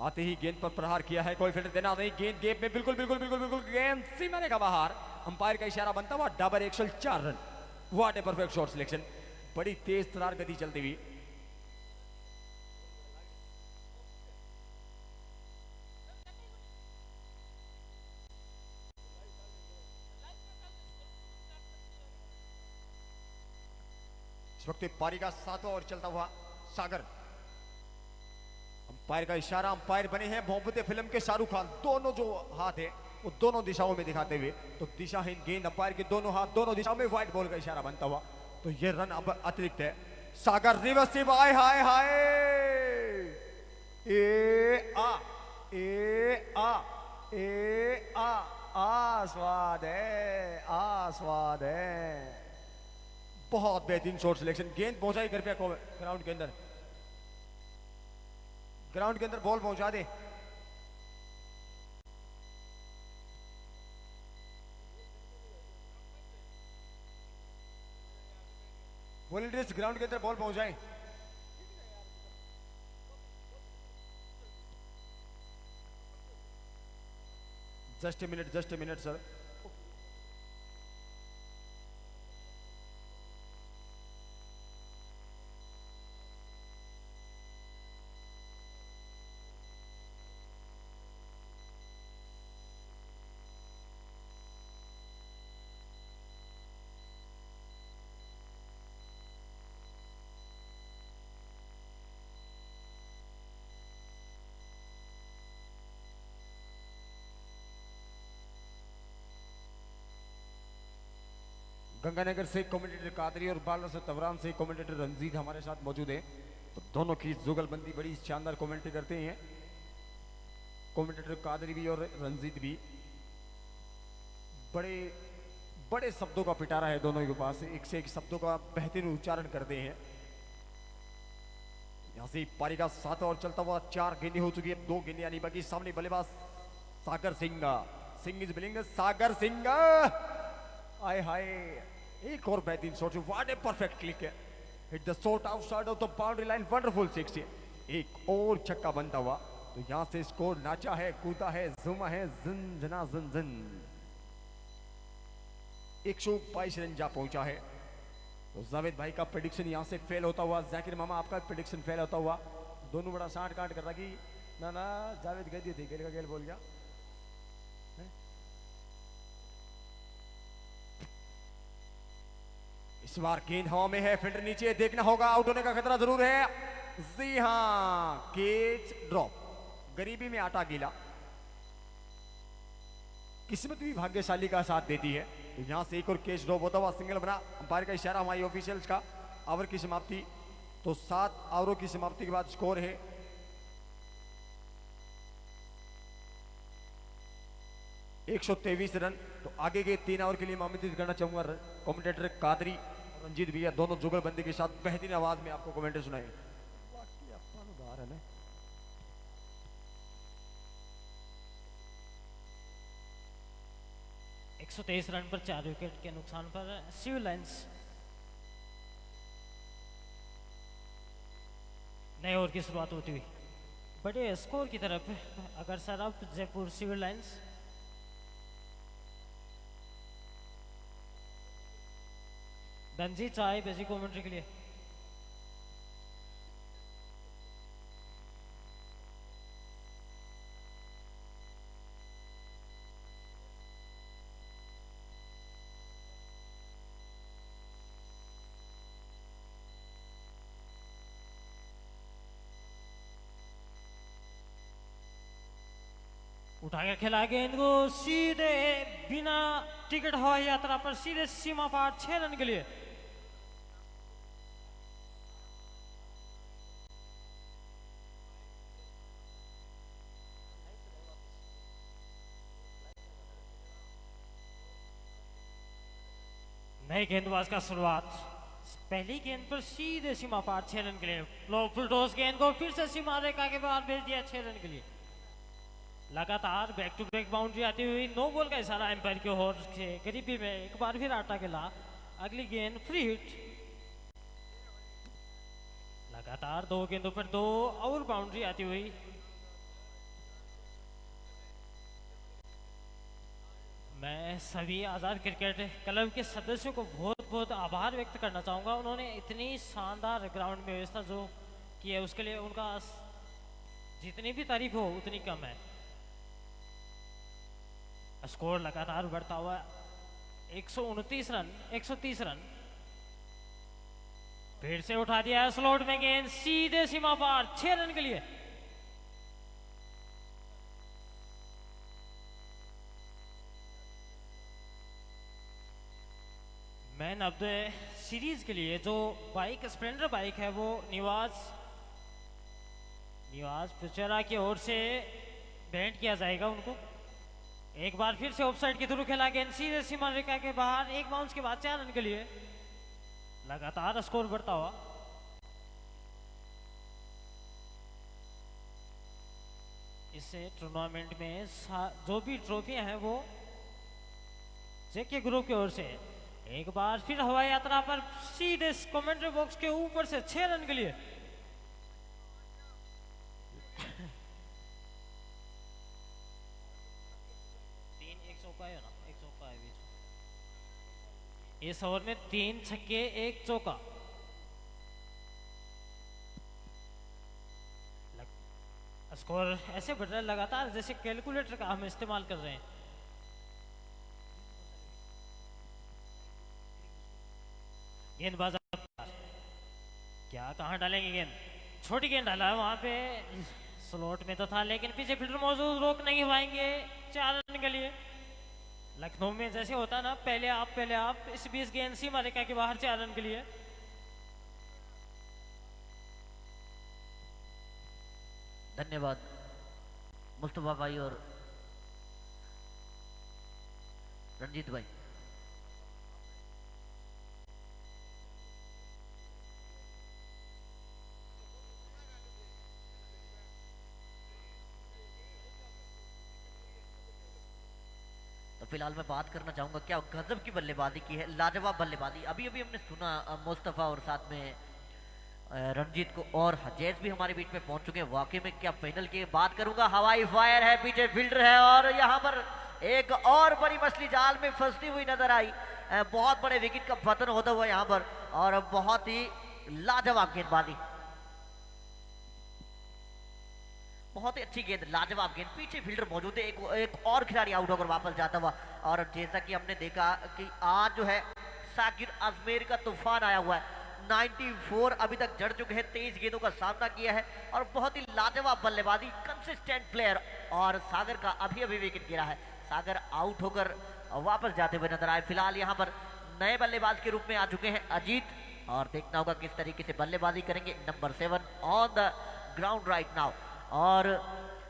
Speaker 1: आते ही गेंद पर प्रहार किया है, कोई फील्डर देना नहीं, गेंद गेप में बिल्कुल बिल्कुल बिल्कुल बिल्कुल गेंद सीमाने का बाहर, अंपायर का इशारा बनता हुआ double axle 4 run. What a perfect shot selection, बड़ी तेज तरार गति चलती हुई। इस वक्त पारी का 7वां और चलता हुआ सागर, अंपायर का इशारा, अंपायर बने हैं मोहब्बत फिल्म के शाहरुख खान, दोनों जो हाथ है वो दोनों दिशाओं में दिखाते हुए, तो दिशाहीन गेंद, अंपायर के दोनों हाथ दोनों दिशाओं में, व्हाइट बॉल का इशारा बनता हुआ, तो ये रन अब अतिरिक्त है। सागर रिवर्सिव, आए हाय हाय, ए आ ए आ ए आ स्वाद है, स्वाद है। बहुत बेहतरीन शॉट सिलेक्शन, गेंद पहुंचाई कृपया ग्राउंड के अंदर, ग्राउंड के अंदर बॉल पहुंचा दे। वॉलंटियर्स ग्राउंड के अंदर बॉल पहुंचाएं। Just a minute sir. Ganganagar से कमेंटेटर कादरी और बाला से तवरान से कमेंटेटर रंजीत हमारे साथ मौजूद हैं। तो दोनों की जुगलबंदी बड़ी शानदार कमेंट्री करते हैं, कमेंटेटर कादरी भी और रंजीत भी। बड़े बड़े शब्दों का पिटारा है दोनों के पास, एक से एक शब्दों का बेहतरीन उच्चारण करते हैं। यहां से पारी का 7वां और चलता हुआ 4 गेंदें हो चुकी है, 2 गेंदें आनी बाकी। सामने बल्लेबाज सागर सिंह, सिंह इज बिलिंग, सागर सिंह, आए हाय, एक और बेहतरीन shot, what a perfect click है, hit the shot outside off the boundary line, wonderful six है। एक और छक्का बनता हुआ, तो यहां से स्कोर नाचा है, कूदा है, जुमा है, जिन 122 रन जा पहुंचा है। तो जावेद भाई का प्रेडिक्शन यहां से फेल होता हुआ, जाकिर मामा आपका प्रेडिक्शन फेल होता हुआ, दोनों बड़ा साठ काट कर रहा कि ना ना जावेद गई थी, गेल का गेल बोल गया। इस बार गेंद हवा में है, फील्डर नीचे, देखना होगा, आउट होने का खतरा जरूर है। जी हां, कैच ड्रॉप, गरीबी में आटा गीला, किस्मत भी भाग्यशाली का साथ देती है। तो यहां से एक और कैच ड्रॉप होता हुआ सिंगल बना, अंपायर का इशारा हमारी ऑफिशियल्स का, ओवर की समाप्ति। तो 7 ओवरों की समाप्ति के बाद स्कोर है 123 रन। तो आगे के 3 ओवर के लिए मैं आमंत्रित करना चाहूंगा कमेंटेटर कादरी और रंजीत भैया, दोनों जुगलबंदी के साथ बेहतरीन आवाज में आपको कमेंट सुनाएंगे।
Speaker 3: 123 रन पर 4 विकेट के नुकसान पर सिविल लाइंस नए ओवर की शुरुआत होती हुई बड़े स्कोर की तरफ अग्रसर अब जयपुर सिविल लाइंस। बंजी चाय बेजी कमेंट्री के लिए। उठाकर खेला गेंद को सीधे बिना टिकट हवाई यात्रा पर सीधे सीमा पार 6 रन के लिए। नए गेंदबाज का शुरुआत पहली गेंद पर सीधे सीमा पार 6 रन के लिए। लो फुल टॉस गेंद को फिर से सीमा रेखा के बाहर भेज दिया 6 रन के लिए। लगातार बैक टू बैक बाउंड्री आती हुई नो बॉल का इशारा एम्पायर की ओर से करीबी में एक बार फिर आटा गिला। अगली गेंद फ्री हिट। लगातार 2 गेंदों पर 2 और बाउंड्री आती हुई। मैं सभी आज़ाद क्रिकेट क्लब के सदस्यों को बहुत बहुत आभार व्यक्त करना चाहूँगा। उन्होंने इतनी शानदार ग्राउंड में व्यवस्था जो की है उसके लिए उनका जितनी भी तारीफ हो उतनी कम है। स्कोर लगातार बढ़ता हुआ 129 रन 130 रन। फिर से उठा दिया स्लॉट में गेंद सीधे सीमा पार 6 रन के लिए। मैन ऑफ द सीरीज के लिए जो बाइक स्प्लेंडर बाइक है वो निवाज पुचरा की ओर से भेंट किया जाएगा उनको। एक बार फिर से ऑफसाइड के थ्रू खेला गेंद सीधे सीमा रेखा के बाहर। एक बाउंस के बाद 4 रन के लिए। लगातार स्कोर बढ़ता हुआ। इससे टूर्नामेंट में जो भी ट्रॉफियां हैं वो जेके ग्रुप की ओर से। एक बार फिर हवाई यात्रा पर सीधे कमेंट्री बॉक्स के ऊपर से 6 रन के लिए। इस ओवर में 3 छक्के 1 चौका। स्कोर ऐसे बढ़ रहा है लगातार जैसे कैलकुलेटर का हम इस्तेमाल कर रहे हैं। गेंदबाज क्या कहाँ डालेंगे गेंद? छोटी गेंद डाला है वहां पे। स्लॉट में तो था लेकिन पीछे फील्डर मौजूद, रोक नहीं पाएंगे 4 रन के लिए। लखनऊ में जैसे होता ना पहले आप इस बीच गेंद सीमा रेखा के बाहर 4 रन के लिए।
Speaker 2: धन्यवाद मुस्तफा भाई और रंजीत भाई। फिलहाल मैं बात करना चाहूंगा क्या गजब की बल्लेबाजी की है, लाजवाब बल्लेबाजी। अभी अभी हमने सुना मुस्तफा और साथ में रंजीत को, और हजैज भी हमारे बीच में पहुंच चुके हैं। वाकई में क्या फाइनल की बात करूंगा। हवाई फायर है, पीछे फील्डर है और यहां पर एक और बड़ी मछली जाल में फंसती हुई नजर आई। बहुत बड़े विकेट का पतन होता हुआ यहां पर, और बहुत ही लाजवाब गेंदबाजी, बहुत ही अच्छी गेंद, लाजवाब गेंद। पीछे फील्डर मौजूद है, एक और खिलाड़ी आउट होकर वापस जाता हुआ। और जैसा कि हमने देखा कि आज जो है साकिर अजमेर का तूफान आया हुआ है। 94 अभी तक जड़ चुके हैं, 23 गेंदों का सामना किया है और बहुत ही लाजवाब बल्लेबाजी, कंसिस्टेंट प्लेयर। और सागर का अभी अभी विकेट गिरा है, सागर आउट होकर वापस जाते हुए नजर आए। फिलहाल यहाँ पर नए बल्लेबाज के रूप में आ चुके हैं अजीत, और देखना होगा किस तरीके से बल्लेबाजी करेंगे। Number 7 on the ground right now. और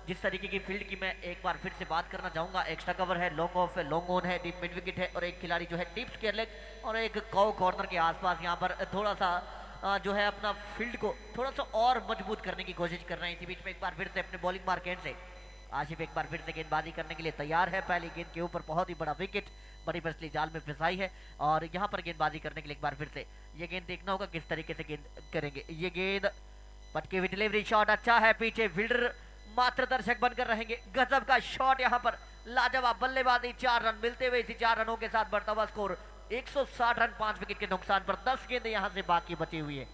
Speaker 2: जिस तरीके की फील्ड की मैं एक बार फिर से बात करना चाहूंगा, एक्स्ट्रा कवर है, लॉन्ग ऑफ है, लॉन्ग ऑन है, डीप मिड विकेट है, और एक खिलाड़ी जो है डीप स्क्वायर लेग और एक कॉ कॉर्नर के आसपास यहाँ पर थोड़ा सा जो है अपना फील्ड को थोड़ा सा और मजबूत करने की कोशिश कर रहे हैं। इसी बीच में एक बार फिर से अपने बॉलिंग मार्केट से आशिफ एक बार फिर से गेंदबाजी करने के लिए तैयार है। पहली गेंद के ऊपर बहुत ही बड़ा विकेट, बड़ी मछली जाल में फंसाई है, और यहाँ पर गेंदबाजी करने के लिए एक बार फिर से ये गेंद देखना होगा किस तरीके से गेंद करेंगे। ये गेंद पटके हुई डिलीवरी, शॉट अच्छा है, पीछे फील्डर मात्र दर्शक बनकर रहेंगे। गजब का शॉट यहाँ पर, लाजवाब बल्लेबाजी। 4 रन मिलते हुए इसी 4 रनों के साथ बढ़ता हुआ स्कोर 160 रन 5 विकेट के नुकसान पर। 10 गेंद यहाँ से बाकी बची हुई है।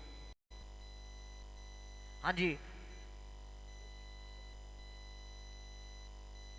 Speaker 2: हाँ जी,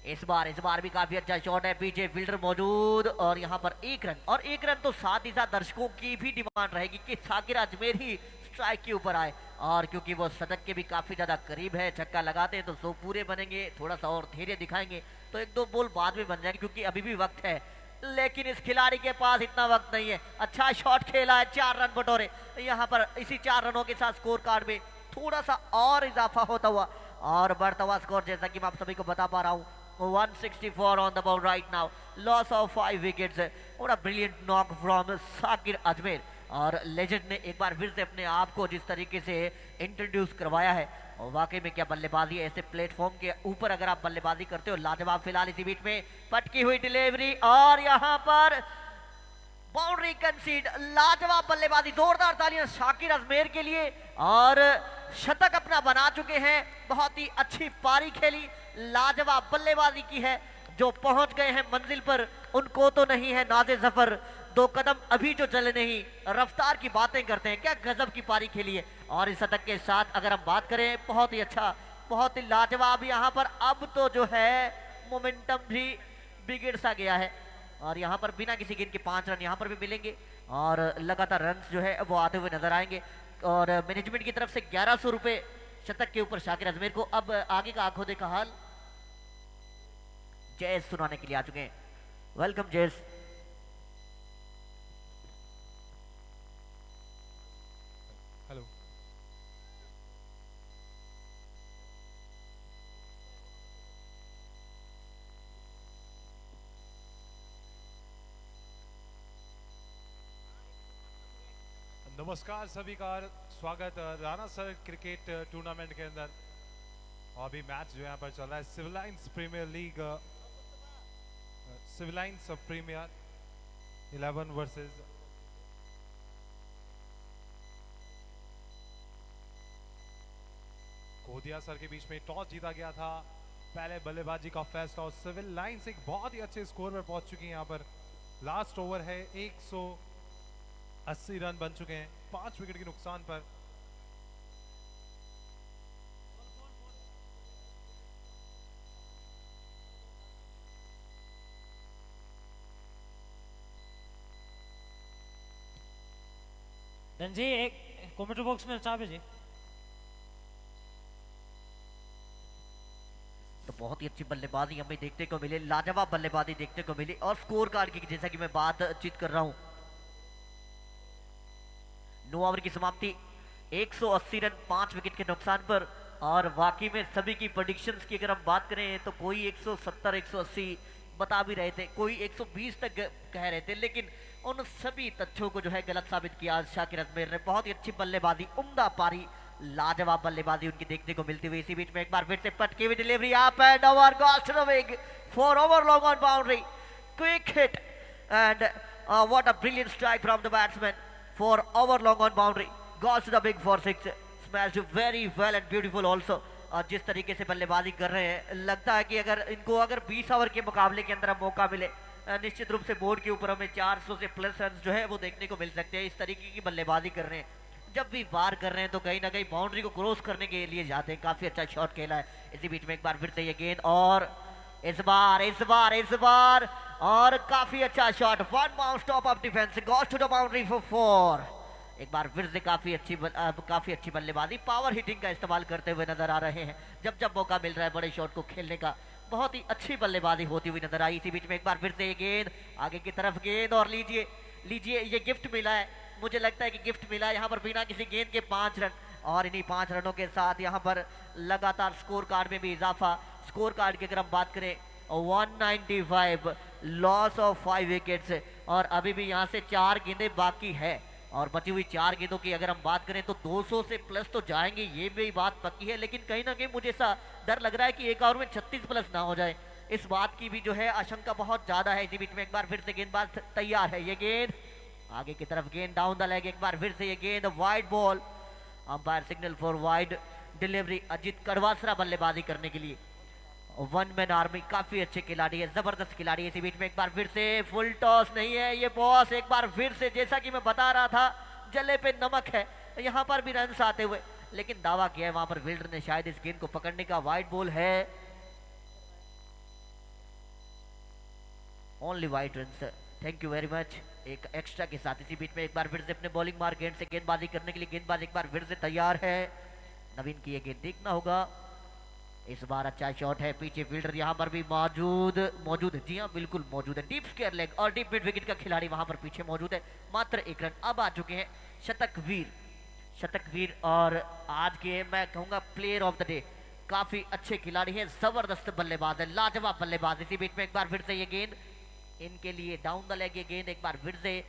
Speaker 2: इस बार भी काफी अच्छा शॉट है, पीछे फील्डर मौजूद और यहाँ पर 1 रन। और 1 रन तो साथ ही साथ दर्शकों की भी डिमांड रहेगी कि साकिर अजमेर ही स्ट्राइक के ऊपर आए, और क्योंकि वो शतक के भी काफी ज्यादा करीब है, छक्का लगाते हैं तो 100 पूरे बनेंगे। थोड़ा सा और धैर्य दिखाएंगे तो 1-2 बॉल बाद में बन जाएंगे, क्योंकि अभी भी वक्त है। लेकिन इस खिलाड़ी के पास इतना वक्त नहीं है। अच्छा शॉट खेला है, 4 रन बटोरे। यहाँ पर इसी 4 रनों के साथ स्कोर कार्ड में थोड़ा सा और इजाफा होता हुआ और बढ़ता हुआ स्कोर, जैसा कि मैं आप सभी को बता पा रहा हूँ, 164 on the ball right now. Loss of 5 wickets. What a brilliant knock from Sakir Ajmer. और लेजेंड ने एक बार फिर से अपने आप को जिस तरीके से इंट्रोड्यूस करवाया है, और वाकई में क्या बल्लेबाजी है। ऐसे प्लेटफॉर्म के ऊपर अगर आप बल्लेबाजी करते हो लाजवाब। फिलहाल इसी बीच में पटकी हुई डिलीवरी और यहाँ पर बाउंड्री कंसीड। लाजवाब बल्लेबाजी, जोरदार तालियां शाकिर अजमेर के लिए, और शतक अपना बना चुके हैं। बहुत ही अच्छी पारी खेली, लाजवाब बल्लेबाजी की है। जो पहुंच गए हैं मंजिल पर उनको तो नहीं है नाज़े ज़फर, 2 कदम अभी जो चले नहीं, रफ्तार की बातें करते हैं। क्या गजब की पारी खेली है। और इस शतक के साथ अगर हम बात करें, बहुत ही अच्छा, बहुत ही लाजवाब। यहाँ पर अब तो जो है मोमेंटम भी बिगड़ सा गया है, और यहाँ पर बिना किसी गेंद के 5 रन यहाँ पर भी मिलेंगे, और लगातार रन जो है वो आते हुए नजर आएंगे। और मैनेजमेंट की तरफ से 1100 रुपए शतक के ऊपर शाकिर अजमेर को। अब आगे का आंखों देखा हाल जयेश सुनाने के लिए आ चुके हैं। वेलकम जयेश।
Speaker 5: हेलो। नमस्कार सभी का, स्वागत राणा सर क्रिकेट टूर्नामेंट के अंदर। और अभी मैच जो यहाँ पर चल रहा है Civil Lines premier league, Civil Lines premier 11 versus Kodiyasar के बीच में। टॉस जीता गया था, पहले बल्लेबाजी का फैसला, और सिविल लाइंस एक बहुत ही अच्छे स्कोर पर पहुंच चुकी है। यहाँ पर लास्ट ओवर है, 180 रन बन चुके हैं 5 विकेट के नुकसान पर।
Speaker 3: धन जी एक कमेंट बॉक्स में चाह भेजिए।
Speaker 2: तो बहुत ही अच्छी बल्लेबाजी हमें देखने को मिली, लाजवाब बल्लेबाजी देखने को मिली। और स्कोर कार्ड की जैसा कि मैं बातचीत कर रहा हूं, 9 ओवर की समाप्ति, 180 रन 5 विकेट के नुकसान पर। और वाकई में सभी की प्रेडिक्शंस की अगर हम बात करें तो कोई 170 180 बता भी रहे थे, कोई 120 तक कह रहे थे, लेकिन उन सभी तथ्यों को जो है गलत साबित किया शाकिर अजमेर ने। बहुत ही अच्छी बल्लेबाजी, उम्दा पारी, लाजवाब बल्लेबाजी उनकी देखने को मिलती हुई। इसी बीच में एक बार फिर से पटकी हुई delivery up and over, goes to the big for over long on boundary, quick hit and what a brilliant strike from the batsman for over long on boundary, goes to the big for 6, smashed very well and beautiful also. और जिस तरीके से बल्लेबाजी कर रहे हैं, लगता है कि अगर इनको 20 ओवर के मुकाबले के अंदर मौका मिले, निश्चित रूप से बोर्ड के ऊपर हमें 400 से प्लस रन जो है वो देखने को मिल सकते हैं। इस तरीके की बल्लेबाजी कर रहे हैं, जब भी वार कर रहे हैं तो कहीं ना कहीं बाउंड्री को क्रॉस करने के लिए जाते हैं। काफी अच्छा शॉट खेला है। इसी बीच में एक बार फिर से ये गेंद, और इस बार और काफी अच्छा shot, one bounce top off defence, goes to the boundary for 4। एक बार फिर से काफी अच्छी बल्लेबाजी, पावर हिटिंग का इस्तेमाल करते हुए नजर आ रहे हैं। जब मौका मिल रहा है बड़े शॉट को खेलने का, बहुत ही अच्छी बल्लेबाजी होती हुई नजर आई। इसी बीच में एक बार फिर से ये गेंद, आगे की तरफ गेंद, और लीजिए ये गिफ्ट मिला है। मुझे लगता है कि गिफ्ट मिला है यहाँ पर बिना किसी गेंद के 5 रन, और इन्हीं 5 रनों के साथ यहाँ पर लगातार स्कोर कार्ड में भी इजाफा। स्कोर कार्ड की अगर हम बात करें, 195, लॉस ऑफ 5 विकेट्स, और अभी भी यहाँ से 4 गेंदें बाकी है, और बची हुई 4 गेंदों की अगर हम बात करें तो 200 से प्लस तो जाएंगे, ये भी बात पक्की है। लेकिन कहीं ना कहीं मुझे ऐसा डर लग रहा है कि एक ओवर में 36 प्लस ना हो जाए, इस बात की भी जो है आशंका बहुत ज्यादा है। इसी बीच में एक बार फिर से गेंदबाज तैयार है, ये गेंद आगे की तरफ, गेंद डाउन द लेग, एक बार फिर से ये गेंद, wide ball, umpire signal for wide delivery. Ajit Kadwasra बल्लेबाजी करने के लिए, 1 मैन आर्मी, काफी अच्छे खिलाड़ी है, जबरदस्त खिलाड़ी है। इसी बीच में एक बार फिर से फुल टॉस नहीं है ये बॉस, एक बार फिर से जैसा कि मैं बता रहा था, जले पे नमक है, यहाँ पर भी रन आते हुए, लेकिन दावा किया है वहां पर विल्डर ने शायद इस गेंद को पकड़ने का। वाइड बॉल है, only wide run, thank you very much, एक एक्स्ट्रा के साथ। इसी बीच में एक बार फिर से अपने बॉलिंग मार्क गेंद से गेंदबाजी करने के लिए गेंदबाज एक बार फिर से तैयार है। नवीन की ये गेंद देखना होगा, इस बार अच्छा शॉट है, पीछे फील्डर यहाँ पर भी मौजूद है, जी हाँ बिल्कुल मौजूद है, डीप स्क्वायर लेग और डीप मिड विकेट का खिलाड़ी वहां पर पीछे मौजूद है। मात्र 1 रन अब आ चुके हैं शतकवीर, और आज के मैं कहूंगा प्लेयर ऑफ द डे, काफी अच्छे खिलाड़ी हैं, जबरदस्त बल्लेबाज है, लाजवाब बल्लेबाज। इसी बीच में एक बार फिर से ये गेंद इनके लिए डाउन द लेग, ये गेंद एक बार फिर से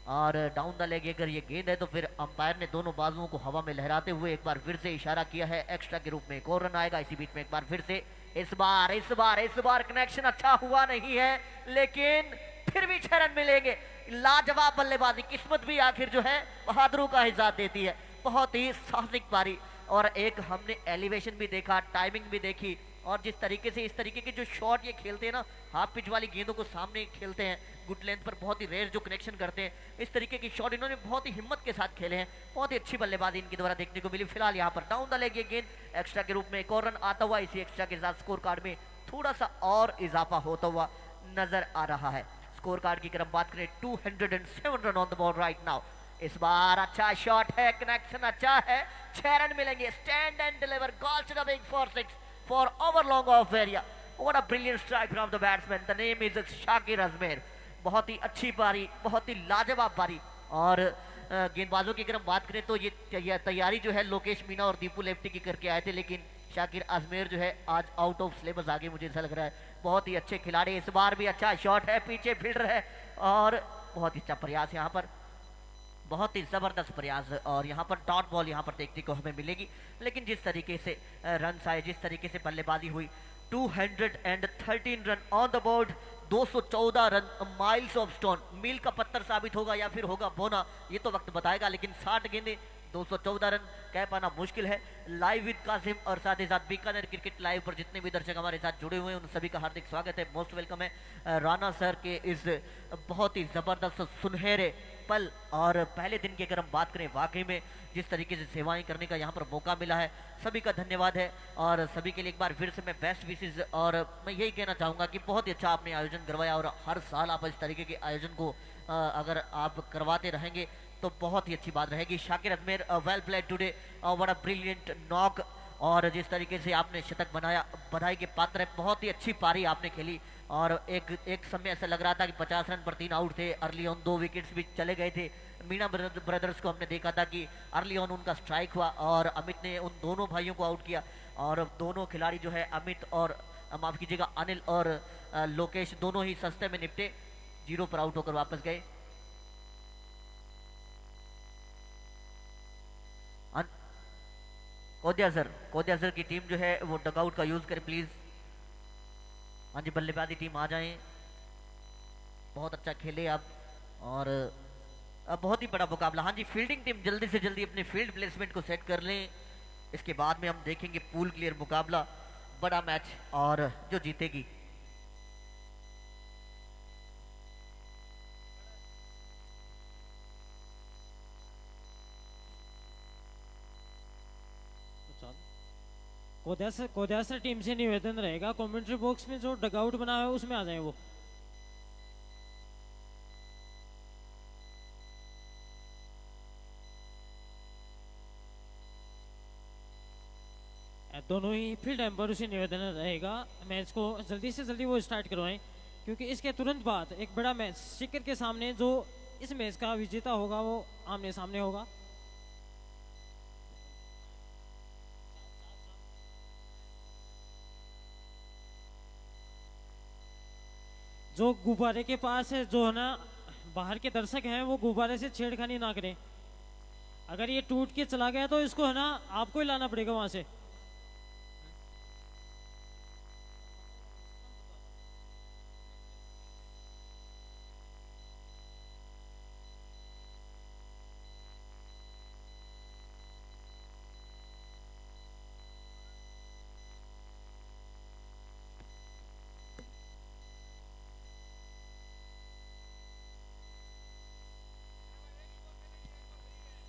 Speaker 2: और डाउन द लेग अगर ये गेंद है तो फिर अंपायर ने दोनों बाजुओं को हवा में लहराते हुए एक बार फिर से इशारा किया है एक्स्ट्रा के रूप में। एक और रन आएगा इसी बीच में एक बार फिर से। इस बार कनेक्शन अच्छा हुआ नहीं है, लेकिन फिर भी 6 रन मिलेंगे। लाजवाब बल्लेबाजी, किस्मत भी आखिर जो है बहादुरों का ही साथ देती है। बहुत ही साहसिक पारी और एक हमने एलिवेशन भी देखा, टाइमिंग भी देखी और जिस तरीके से इस तरीके के जो शॉट ये खेलते हैं ना, हाफ पिच वाली गेंदों को सामने खेलते हैं, गुड लेंथ पर बहुत ही रेयर जो कनेक्शन करते हैं, इस तरीके की शॉट इन्होंने बहुत ही हिम्मत के साथ खेले हैं। बहुत ही अच्छी बल्लेबाजी इनके द्वारा देखने को मिली। फिलहाल यहाँ पर डाउन द लेग ये गेंद एक्स्ट्रा के रूप में एक और रन आता हुआ, इसी एक्स्ट्रा के साथ स्कोर कार्ड में थोड़ा सा और इजाफा होता हुआ नजर आ रहा है। स्कोर कार्ड की अगर बात करें 207 run on the ball right now. इस बार अच्छा शॉट है, कनेक्शन अच्छा है, 6 रन मिलेंगे। Stand and deliver, call to the big 4-6 for over long off area. What a brilliant strike from the batsman. The name is Shakir Ajmer. बहुत ही अच्छी पारी, बहुत ही लाजवाब पारी। और गेंदबाजों की अगर हम बात करें तो ये तैयारी जो है लोकेश मीना और दीपू लेफ्टी की करके आए थे, लेकिन शाकिर अजमेर जो है आज आउट ऑफ सिलेबस आगे मुझे ऐसा लग रहा है। बहुत ही अच्छे खिलाड़ी, इस बार भी अच्छा शॉट है, पीछे फील्डर है और बहुत ही अच्छा प्रयास यहाँ पर, बहुत ही जबरदस्त प्रयास। और यहाँ पर डॉट बॉल यहाँ पर देखने को हमें मिलेगी, लेकिन जिस तरीके से रन आए, जिस तरीके से बल्लेबाजी हुई, 213 run on the board, 214 run, miles of stone, मील का पत्थर साबित होगा या फिर होगा बोना, ये तो वक्त बताएगा। लेकिन 60 गेंदे, 214 रन कह पाना मुश्किल है। लाइव विद कासिम और साथ ही साथ बीकानेर क्रिकेट लाइव पर जितने भी दर्शक हमारे साथ जुड़े हुए हैं उन सभी का हार्दिक स्वागत है, मोस्ट वेलकम है राणा सर के इस बहुत ही जबरदस्त सुनहरे पल। और पहले दिन की अगर हम बात करें, वाकई में जिस तरीके से सेवाएं करने का यहाँ पर मौका मिला है, सभी का धन्यवाद है और सभी के लिए एक बार फिर से मैं बेस्ट विशेष। और मैं यही कहना चाहूँगा कि बहुत ही अच्छा आपने आयोजन करवाया और हर साल आप इस तरीके के आयोजन को अगर आप करवाते रहेंगे तो बहुत ही अच्छी बात रहेगी। Shakir Ajmer well played today, what a brilliant knock, और जिस तरीके से आपने शतक बनाया, बधाई के पात्र है। बहुत ही अच्छी पारी आपने खेली और एक समय ऐसा लग रहा था कि 50 रन पर 3 आउट थे, अर्ली ऑन 2 विकेट्स भी चले गए थे। मीना ब्रदर्स को हमने देखा था कि अर्ली ऑन उनका स्ट्राइक हुआ और अमित ने उन दोनों भाइयों को आउट किया और दोनों खिलाड़ी जो है अमित और माफ कीजिएगा अनिल और लोकेश, दोनों ही सस्ते में निपटे, 0 पर आउट होकर वापस गए। कोदिया सर की टीम जो है वो डगआउट का यूज करे प्लीज। हाँ जी, बल्लेबाजी टीम आ जाएं, बहुत अच्छा खेले आप और अब बहुत ही बड़ा मुकाबला। हाँ जी, फील्डिंग टीम जल्दी से जल्दी अपने फील्ड प्लेसमेंट को सेट कर लें, इसके बाद में हम देखेंगे पूल क्लियर मुकाबला, बड़ा मैच और जो जीतेगी।
Speaker 3: कोदयासर टीम से निवेदन रहेगा, कमेंट्री बॉक्स में जो डगआउट बना है उसमें आ जाए वो। दोनों ही फील्ड एम्पायर से निवेदन रहेगा मैच को जल्दी से जल्दी वो स्टार्ट करवाएं, क्योंकि इसके तुरंत बाद एक बड़ा मैच सीकर के सामने जो इस मैच का विजेता होगा वो आमने सामने होगा। जो गुब्बारे के पास है, जो है ना बाहर के दर्शक हैं, वो गुब्बारे से छेड़खानी ना करें। अगर ये टूट के चला गया तो इसको है ना आपको ही लाना पड़ेगा वहां से।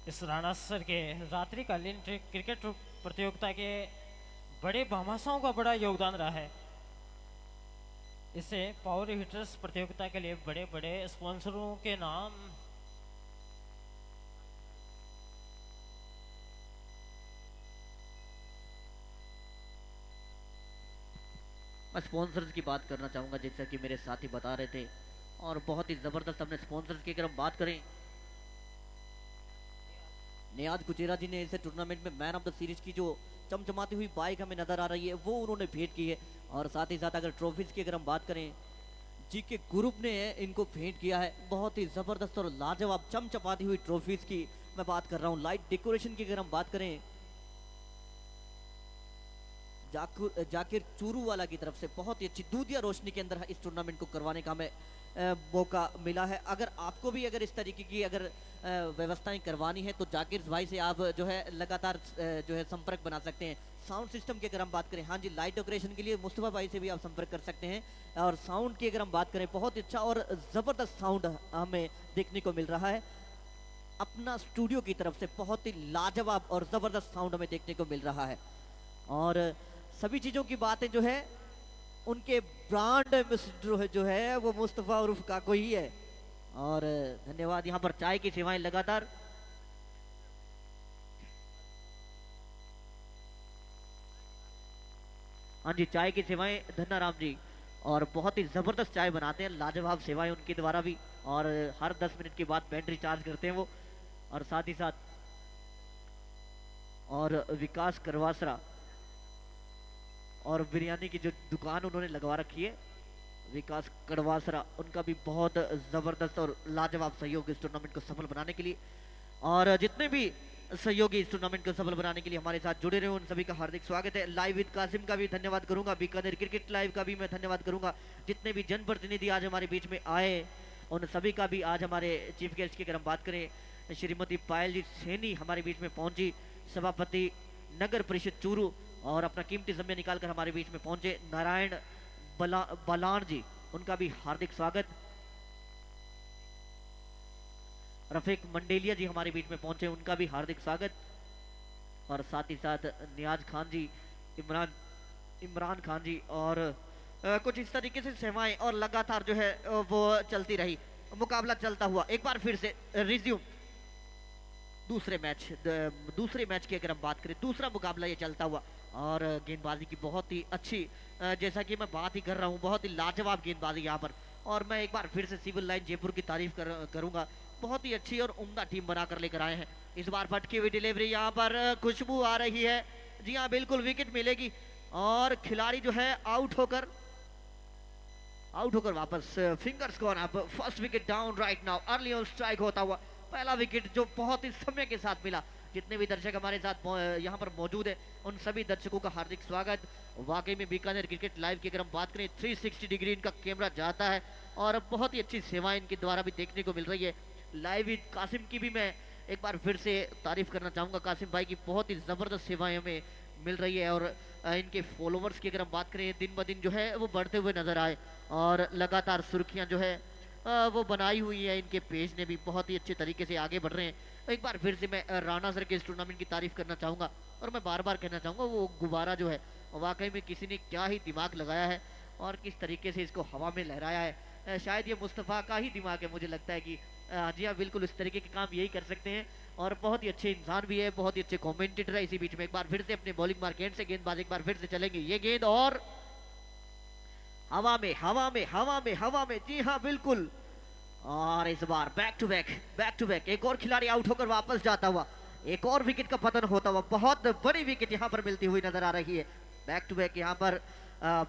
Speaker 3: इस राणा सर के रात्रिकालीन क्रिकेट प्रतियोगिता के बड़े भामाशाओं का बड़ा योगदान रहा है। इससे पावर हिटर्स प्रतियोगिता के लिए बड़े बड़े स्पॉन्सरों के नाम
Speaker 2: मैं स्पॉन्सर्स की बात करना चाहूँगा, जैसा कि मेरे साथी बता रहे थे, और बहुत ही ज़बरदस्त हमने स्पॉन्सर्स की अगर हम बात करें, नियाज कुचेरा जी ने इसे टूर्नामेंट में मैन ऑफ द सीरीज की जो चमचमाती हुई बाइक हमें नजर आ रही है वो उन्होंने भेंट की है। और साथ ही साथ अगर ट्रॉफीज की अगर हम बात करें, जी के ग्रुप ने इनको भेंट किया है बहुत ही जबरदस्त और लाजवाब चमचमाती हुई ट्रॉफीज की मैं बात कर रहा हूँ। लाइट डेकोरेशन की अगर हम बात करें, जाकिर चूरू वाला की तरफ से बहुत ही अच्छी दूधिया रोशनी के अंदर इस टूर्नामेंट को करवाने का हमें मौका मिला है। अगर आपको भी अगर इस तरीके की अगर व्यवस्थाएं करवानी है तो जाकिर भाई से आप जो है लगातार जो है संपर्क बना सकते हैं। साउंड सिस्टम की अगर हम बात करें, हाँ जी, लाइट डेकोरेशन के लिए मुस्तफा भाई से भी आप संपर्क कर सकते हैं। और साउंड की अगर हम बात करें, बहुत अच्छा और ज़बरदस्त साउंड हमें देखने को मिल रहा है अपना स्टूडियो की तरफ से। बहुत ही लाजवाब और ज़बरदस्त साउंड हमें देखने को मिल रहा है। और सभी चीज़ों की बातें जो है उनके ब्रांड एम्बेसडर जो है वो मुस्तफा उर्फ काको ही है। और धन्यवाद, यहाँ पर चाय की सेवाएं लगातार। हाँ जी, चाय की सेवाएं धन्नाराम जी, और बहुत ही जबरदस्त चाय बनाते हैं, लाजवाब सेवाएं उनके द्वारा भी। और हर 10 मिनट के बाद बैटरी चार्ज करते हैं वो। और साथ ही साथ और विकास करवासरा और बिरयानी की जो दुकान उन्होंने लगवा रखी है, विकास कड़वासरा, उनका भी बहुत ज़बरदस्त और लाजवाब सहयोग इस टूर्नामेंट को सफल बनाने के लिए। और जितने भी सहयोगी इस टूर्नामेंट को सफल बनाने के लिए हमारे साथ जुड़े रहे उन सभी का हार्दिक स्वागत है। लाइव विद कासिम का भी धन्यवाद करूंगा, बीकानेर क्रिकेट लाइव का भी मैं धन्यवाद करूंगा। जितने भी जनप्रतिनिधि आज हमारे बीच में आए उन सभी का भी, आज हमारे चीफ गेस्ट की अगर हम बात करें, श्रीमती पायल जी सैनी हमारे बीच में पहुंची, सभापति नगर परिषद चूरू, और अपना कीमती समय निकालकर हमारे बीच में पहुंचे नारायण बलान जी, उनका भी हार्दिक स्वागत। रफीक मंडेलिया जी हमारे बीच में पहुंचे, उनका भी हार्दिक स्वागत। और साथ ही साथ नियाज खान जी, इमरान खान जी, और कुछ इस तरीके से सेवाएं और लगातार जो है वो चलती रही। मुकाबला चलता हुआ एक बार फिर से रिज्यूम दूसरे मैच की अगर हम बात करें, दूसरा मुकाबला ये चलता हुआ, और गेंदबाजी की बहुत ही अच्छी, जैसा कि मैं बात ही कर रहा हूँ, बहुत ही लाजवाब गेंदबाजी यहाँ पर। और मैं एक बार फिर से सिविल लाइन जयपुर की तारीफ करूंगा, बहुत ही अच्छी और उम्दा टीम बनाकर लेकर आए हैं। इस बार फटकी हुई डिलीवरी, यहाँ पर खुशबू आ रही है, जी हाँ बिल्कुल, विकेट मिलेगी और खिलाड़ी जो है आउट होकर वापस, fingers gone up, first wicket down right now, early on strike होता हुआ पहला विकेट जो बहुत ही समय के साथ मिला। जितने भी दर्शक हमारे साथ यहाँ पर मौजूद है उन सभी दर्शकों का हार्दिक स्वागत। वाकई में बीकानेर क्रिकेट लाइव की अगर हम बात करें, 360 डिग्री इनका कैमरा जाता है और बहुत ही अच्छी सेवाएं इनके द्वारा भी देखने को मिल रही है। लाइव विद कासिम की भी मैं एक बार फिर से तारीफ करना चाहूँगा, कासिम भाई की बहुत ही ज़बरदस्त सेवाएं हमें मिल रही है। और इनके फॉलोवर्स की अगर हम बात करें, दिन ब दिन जो है वो बढ़ते हुए नजर आए, और लगातार सुर्खियाँ जो है वो बनाई हुई है, इनके पेज ने भी बहुत ही अच्छे तरीके से आगे बढ़ रहे हैं। एक बार फिर से मैं राणा सर के इस टूर्नामेंट की तारीफ करना चाहूँगा, और मैं बार बार कहना चाहूँगा वो गुब्बारा जो है वाकई में किसी ने क्या ही दिमाग लगाया है और किस तरीके से इसको हवा में लहराया है। शायद ये मुस्तफ़ा का ही दिमाग है, मुझे लगता है कि जी हाँ बिल्कुल, इस तरीके के काम यही कर सकते हैं। और बहुत ही अच्छे इंसान भी है, बहुत ही अच्छे कॉमेंटेटर है। इसी बीच में एक बार फिर से अपने बॉलिंग मार्केट से गेंदबाज एक बार फिर से चलेंगे, ये गेंद और हवा में, जी हाँ बिल्कुल। और इस बार बैक टू बैक एक और खिलाड़ी आउट होकर वापस जाता हुआ, एक और विकेट का पतन होता हुआ, बहुत बड़ी विकेट यहाँ पर मिलती हुई नजर आ रही है। बैक टू बैक यहाँ पर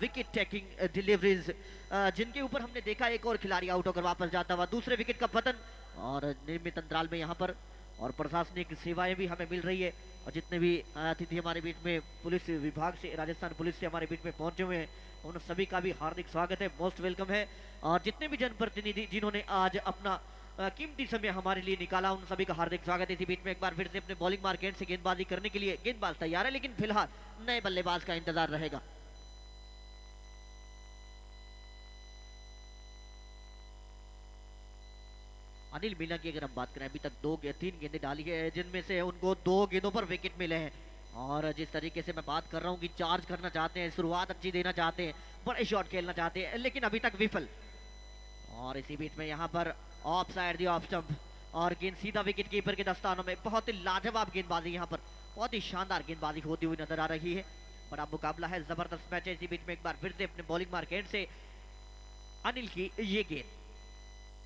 Speaker 2: विकेट टेकिंग डिलीवरीज, जिनके ऊपर हमने देखा एक और खिलाड़ी आउट होकर वापस जाता हुआ, दूसरे विकेट का पतन, और निर्मित अंतराल में यहाँ पर और प्रशासनिक सेवाएं भी हमें मिल रही है। और जितने भी अतिथि हमारे बीच में पुलिस विभाग से, राजस्थान पुलिस से हमारे बीच में पहुंचे हुए हैं, उन सभी का भी हार्दिक स्वागत है, मोस्ट वेलकम है। और जितने भी जनप्रतिनिधि जिन्होंने आज अपना कीमती समय हमारे लिए निकाला, उन सभी का हार्दिक स्वागत है। इसी बीच में एक बार फिर से अपने बॉलिंग मार्केट से गेंदबाजी करने के लिए गेंदबाज तैयार है, लेकिन फिलहाल नए बल्लेबाज का इंतजार रहेगा। अनिल मीना की अगर हम बात करें, अभी तक 3 गेंदें डाली है, जिनमें से उनको 2 गेंदों पर विकेट मिले हैं। और जिस तरीके से मैं बात कर रहा हूं कि चार्ज करना चाहते हैं, शुरुआत अच्छी देना चाहते हैं, बड़े शॉट खेलना चाहते हैं, लेकिन अभी तक विफल। और इसी बीच में यहाँ पर of side the off stump, और गेंद सीधा विकेट कीपर के दस्तानों में। बहुत ही लाजवाब गेंदबाजी यहाँ पर, बहुत ही शानदार गेंदबाजी होती हुई नजर आ रही है। बड़ा मुकाबला है, जबरदस्त मैच है। इसी बीच में एक बार फिर से अपने बॉलिंग मार्केट से अनिल की ये गेंद,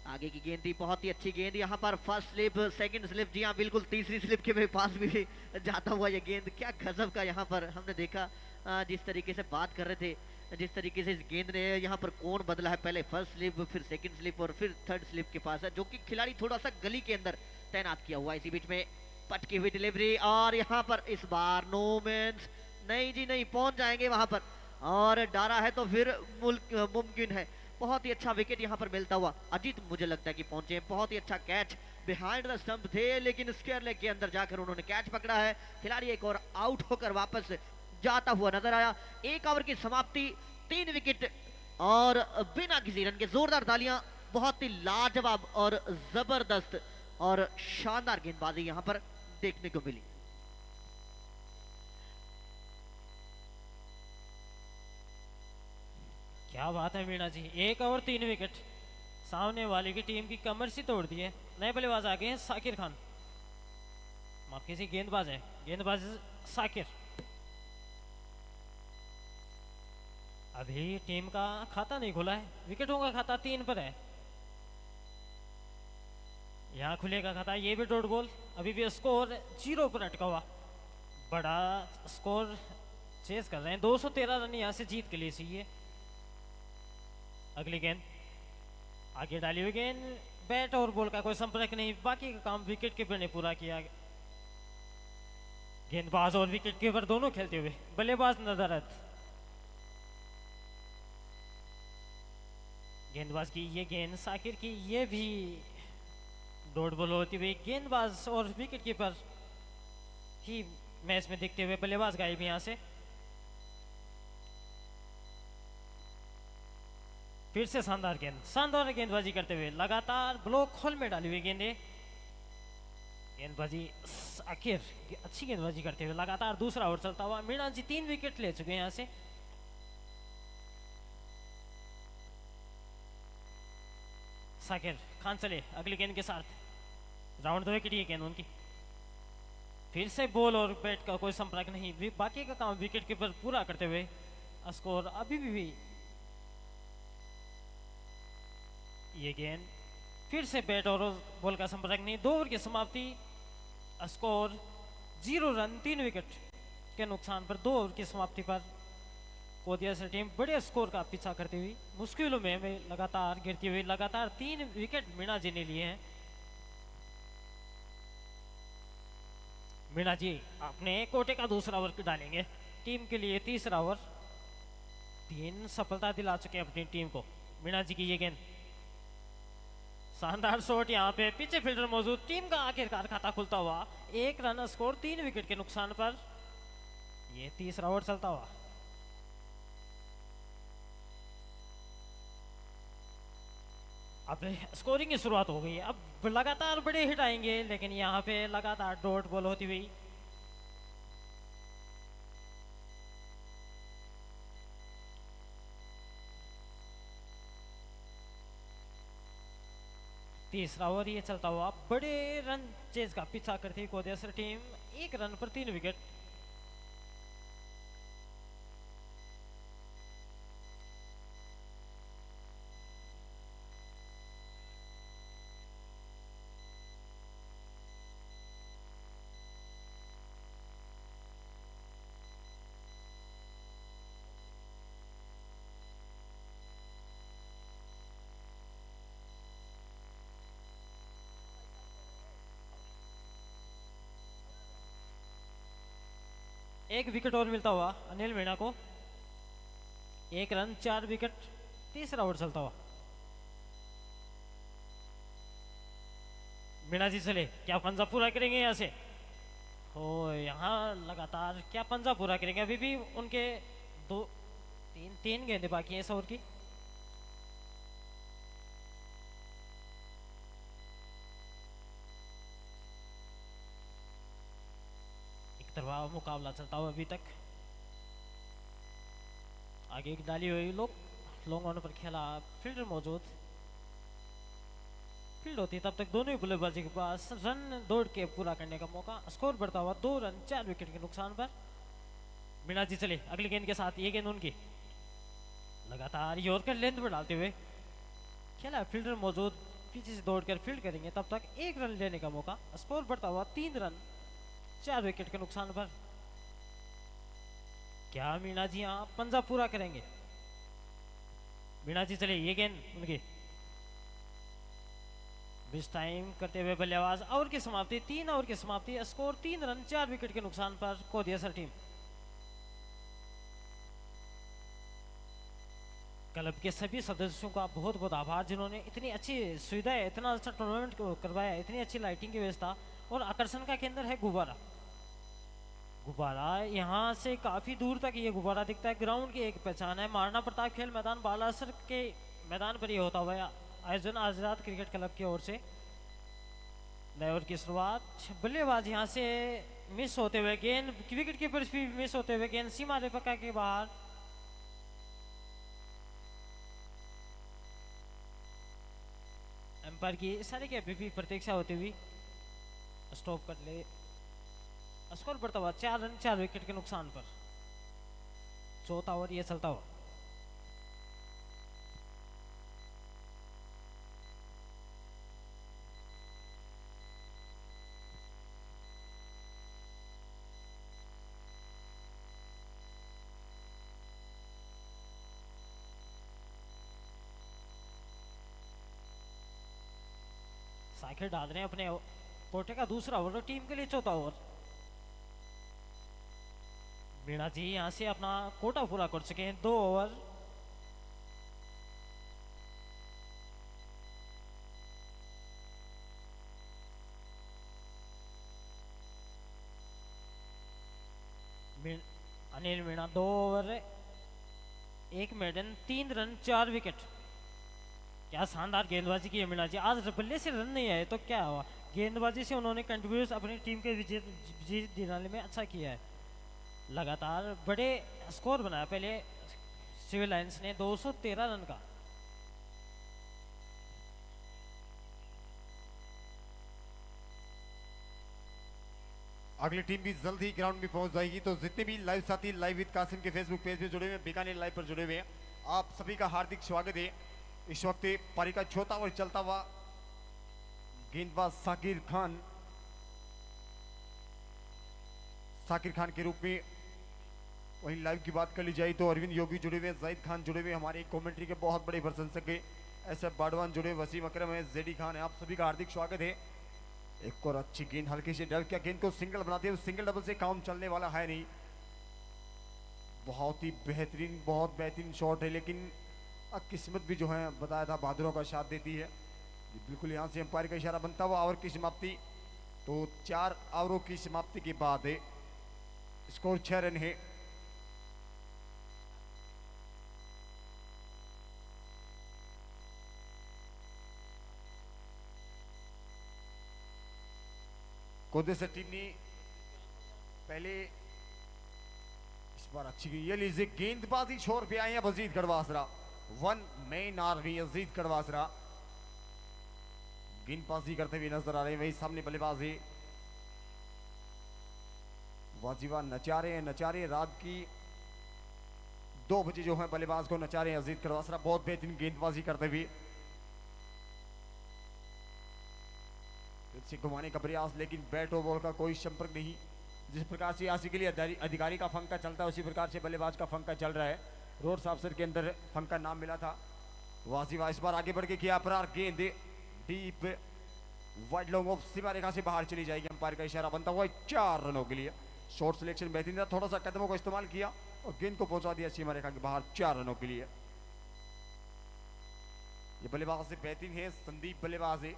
Speaker 2: आगे की गेंद थी, बहुत ही अच्छी गेंद। यहाँ पर फर्स्ट स्लिप, सेकंड स्लिप, जी हाँ बिल्कुल, तीसरी स्लिप के पास भी जाता हुआ ये गेंद, क्या गजब का यहाँ पर हमने देखा। जिस तरीके से बात कर रहे थे जिस तरीके से इस गेंद ने यहाँ पर कोण बदला है, पहले फर्स्ट स्लिप, फिर सेकंड स्लिप और फिर थर्ड स्लिप के पास है, जो कि खिलाड़ी थोड़ा सा गली के अंदर तैनात किया हुआ है। इसी बीच में पटकी हुई डिलीवरी और यहाँ पर इस बार नो मीन्स, नहीं जी नहीं, पहुंच जाएंगे वहां पर, और डारा है तो फिर मुमकिन है। बहुत ही अच्छा विकेट यहाँ पर मिलता हुआ अजीत मुझे लगता है कि पहुंचे। बहुत ही अच्छा कैच बिहाइंड द स्टंप थे, लेकिन स्क्वायर लेग के अंदर जाकर उन्होंने कैच पकड़ा है। खिलाड़ी एक और आउट होकर वापस जाता हुआ नजर आया। एक ओवर की समाप्ति, 3 विकेट और बिना किसी रन के। जोरदार तालियां, बहुत ही लाजवाब और जबरदस्त और शानदार गेंदबाजी यहां पर देखने को मिली।
Speaker 3: क्या बात है मीणा जी, 1 ओवर 3 विकेट, सामने वाले की टीम की कमर सी तोड़ दी है। नए बल्लेबाज आ गए हैं साकिर खान, माफ कीजिए गेंदबाज है, गेंदबाज साकिर। अभी टीम का खाता नहीं खुला है, विकेटों का खाता 3 पर है। यहाँ खुलेगा खाता, ये भी डॉट बॉल। अभी भी स्कोर 0 पर अटका हुआ, बड़ा स्कोर चेस कर रहे हैं। 213 रन यहाँ से जीत के लिए चाहिए। अगली गेंद, आगे डाली हुई गेंद, बैट और बॉल का कोई संपर्क नहीं, बाकी का काम विकेट कीपर ने पूरा किया। गेंदबाज और विकेट कीपर दोनों खेलते हुए, बल्लेबाज नजरत। गेंदबाज की ये गेंद, साकिर की ये भी डॉट बॉल होती हुई। गेंदबाज और विकेट कीपर ही मैच में दिखते हुए, बल्लेबाज गायब यहाँ से। फिर से शानदार गेंद, शानदार गेंदबाजी करते हुए, लगातार ब्लॉक होल में डाली हुई गेंदें। गेंदबाजी आखिर अच्छी गेंदबाजी करते हुए लगातार दूसरा ओवर चलता हुआ। मीणा जी 3 विकेट ले चुके हैं यहाँ से। साकिर खान चले अगली गेंद के साथ, राउंड 2 विकेट ये गेंद उनकी। फिर से बॉल और बैट का कोई संपर्क नहीं, बाकी का काम विकेट कीपर पूरा करते हुए। स्कोर अभी भी ये गेंद, फिर से बैट और बॉल का संपर्क नहीं। 2 ओवर की समाप्ति, स्कोर 0 रन 3 विकेट के नुकसान पर। 2 ओवर की समाप्ति पर कोदिया से टीम बड़े स्कोर का पीछा करती हुई मुश्किलों में लगातार गिरती हुई, लगातार 3 विकेट मीणा जी ने लिए हैं। मीणा जी अपने कोटे का दूसरा ओवर डालेंगे, टीम के लिए तीसरा ओवर। 3 सफलता दिला चुके हैं अपनी टीम को। मीणा जी की ये गेंद, शानदार शॉट, यहाँ पे पीछे फील्डर मौजूद, टीम का आखिरकार खाता खुलता हुआ। 1 रन, स्कोर 3 विकेट के नुकसान पर। ये तीसरा ओवर चलता हुआ। अब स्कोरिंग की शुरुआत हो गई है। अब लगातार बड़े हिट आएंगे, लेकिन यहाँ पे लगातार डॉट बॉल होती हुई। तीसरा ओवर ये चलता हुआ, बड़े रन चेज का पीछा करती कोदेसर टीम। 1 रन पर 3 विकेट। एक विकेट और मिलता हुआ अनिल मीणा को। 1 रन 4 विकेट, तीसरा ओवर चलता हुआ। मीणा जी चले, क्या पंजा पूरा करेंगे यहाँ से? हो, यहाँ लगातार क्या पंजा पूरा करेंगे? अभी भी उनके 3 गेंदें बाकी हैं इस ओवर की। तरफा मुकाबला चलता हुआ अभी तक। आगे की डाली हुई लॉन्ग ऑन पर खेला, फील्डर मौजूद। फील्ड होती तब तक दोनों ही बल्लेबाजी के पास रन दौड़ के पूरा करने का मौका। स्कोर बढ़ता हुआ 2 रन 4 विकेट के नुकसान पर। मीणा जी चले अगली गेंद के साथ। ये गेंद उनकी, लगातार यॉर्कर लेंथ पर डालते हुए खेला, फील्डर मौजूद, पीछे से दौड़कर फील्ड करेंगे तब तक 1 रन लेने का मौका। स्कोर बढ़ता हुआ 3 रन 4 विकेट के नुकसान पर। क्या मीणा जी यहाँ पंजा पूरा करेंगे? मीणा जी चले ये गेंद उनकी बीच टाइम करते हुए बल्लेबाज ओवर की समाप्ति 3 ओवर की समाप्ति स्कोर 3 रन 4 विकेट के नुकसान पर कोदियासर टीम। क्लब के सभी सदस्यों का बहुत बहुत आभार जिन्होंने इतनी अच्छी सुविधाएं इतना अच्छा टूर्नामेंट को करवाया, इतनी अच्छी लाइटिंग की व्यवस्था और आकर्षण का केंद्र है गुब्बारा। गुब्बारा यहाँ से काफी दूर तक ये गुब्बारा दिखता है। ग्राउंड की एक पहचान है। महाराणा प्रताप खेल मैदान बालासर के मैदान पर ये होता हुआ आयोजन आजाद क्रिकेट क्लब की ओर से। नए ओवर की शुरुआत, बल्लेबाज यहाँ से मिस होते हुए गेंद विकेट कीपर भी मिस होते हुए गेंद सीमा रेखा के बाहर। एम्पायर की इशारे की अभी भी प्रतीक्षा होती हुई स्टॉप कर ले। स्कोर बढ़ता हुआ 4 रन 4 विकेट के नुकसान पर। चौथा ओवर ये चलता हुआ साइकिल डाल रहे हैं अपने कोटे का दूसरा ओवर टीम के लिए चौथा ओवर। मीणा जी यहां से अपना कोटा पूरा कर चुके हैं। 2 over Anil Meena 2 over 1 maiden 3 run 4 wicket. क्या शानदार गेंदबाजी की है मीणा जी। आज बल्ले से रन नहीं आए तो क्या हुआ, गेंदबाजी से उन्होंने कंट्रीब्यूट अपनी टीम के विजय दिलाने में अच्छा किया है। लगातार बड़े स्कोर बनाया। पहले सिविल लाइंस ने 213 रन का।
Speaker 1: अगली टीम भी जल्द ही ग्राउंड में पहुंच जाएगी। तो जितने भी लाइव साथी लाइव विद कासिम के फेसबुक पेज पे जुड़े हुए हैं, बीकानेर लाइव पर जुड़े हुए हैं, आप सभी का हार्दिक स्वागत है। इस वक्त पारी का चौथा ओवर चलता हुआ गेंदबाज साकिर खान के रूप में। वहीं लाइव की बात कर ली जाए तो अरविंद योगी जुड़े हुए, जाहिद खान जुड़े हुए, हमारे कमेंट्री के बहुत बड़े प्रशंसक है SF बाडवान जुड़े, वसीम अकरम है, जेडी खान है। आप सभी का हार्दिक स्वागत है। एक और अच्छी गेंद हल्के से डर क्या, गेंद को सिंगल बनाते हैं। सिंगल डबल से काम चलने वाला है नहीं। बहुत ही बेहतरीन, बहुत बेहतरीन शॉट है, लेकिन किस्मत भी जो है बताया था बहादुरों का साथ देती है। बिल्कुल यहाँ से अंपायर का इशारा बनता हुआ ओवर की समाप्ति। तो 4 ओवरों की समाप्ति के बाद है स्कोर 6 रन है। कोदेसर टीम ने पहले इस बार अच्छी ये लीजिए गेंदबाजी छोर पे आए हैं अजीत कड़वासरा। 1 मैन आर्मी अजीत कड़वासरा गेंदबाजी करते हुए नजर आ रहे हैं। वही सामने बल्लेबाजी वाजिवा नचा रहे हैं। रात की 2 बजे जो है बल्लेबाज को नचा रहे हैं अजीत कड़वासरा। बहुत बेहतरीन गेंदबाजी करते हुए से घुमाने का प्रयास, लेकिन बैट और बॉल का कोई संपर्क नहीं। जिस प्रकार से यासी के लिए अधिकारी का फंका चलता है उसी प्रकार से बल्लेबाज का फंका चल रहा है। रोड साफसर के अंदर फंका नाम मिला था। वाजिवा इस बार आगे बढ़ के किया अपरार, गेंद डीप वाइड लॉन्ग ऑफ सीमा रेखा से बाहर चली जाएगी। अंपायर का इशारा बनता हुआ 4 रनों के लिए। शॉर्ट सिलेक्शन बेहतरीन था, थोड़ा सा कदमों का इस्तेमाल किया और गेंद को पहुंचा दिया सीमा रेखा के बाहर 4 रनों के लिए। ये बल्लेबाज से बेहतरीन है, संदीप बल्लेबाज है।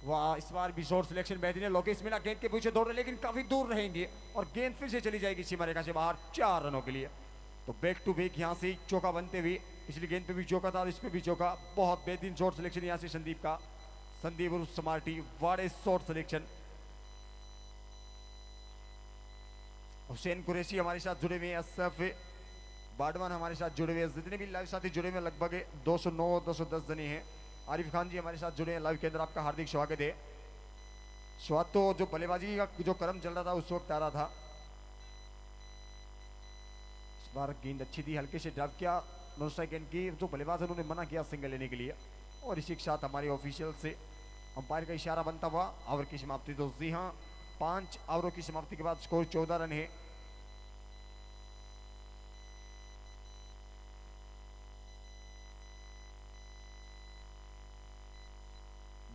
Speaker 1: वाह, इस बार भी शॉर्ट सिलेक्शन बेहतरीन है। लोकेश मीणा गेंद के पीछे दौड़ रहे लेकिन काफी दूर रहेंगे और गेंद फिर से चली जाएगी सीमा रेखा से बाहर 4 रनों के लिए। तो बैक टू बैक यहां से चौका बनते हुए, पिछली गेंद पे भी चौका था और इस पे भी चौका। बहुत बेहतरीन शॉर्ट सिलेक्शन यहां से संदीप का। संदीप उर्फ smarty, what a shot selection. Hussain Qureshi हमारे साथ जुड़े हुए हैं, SF बाडवान हमारे साथ जुड़े हुए हैं। जितने भी लाइव साथी जुड़े हुए हैं लगभग 209-210 जने हैं। आरिफ खान जी हमारे साथ जुड़े हैं लाइव के अंदर, आपका हार्दिक स्वागत है। स्वाद तो जो बल्लेबाजी का जो क्रम चल रहा था उस वक्त आ रहा था। इस बार गेंद अच्छी थी, हल्के से ड्राइव किया नॉन स्ट्राइक गेंद की। जो बल्लेबाज उन्होंने मना किया सिंगल लेने के लिए और इसी के साथ हमारे ऑफिशियल से अंपायर का इशारा बनता हुआ ओवर की समाप्ति। तो जी हाँ, 5 ओवरों की समाप्ति के बाद स्कोर 14 रन है।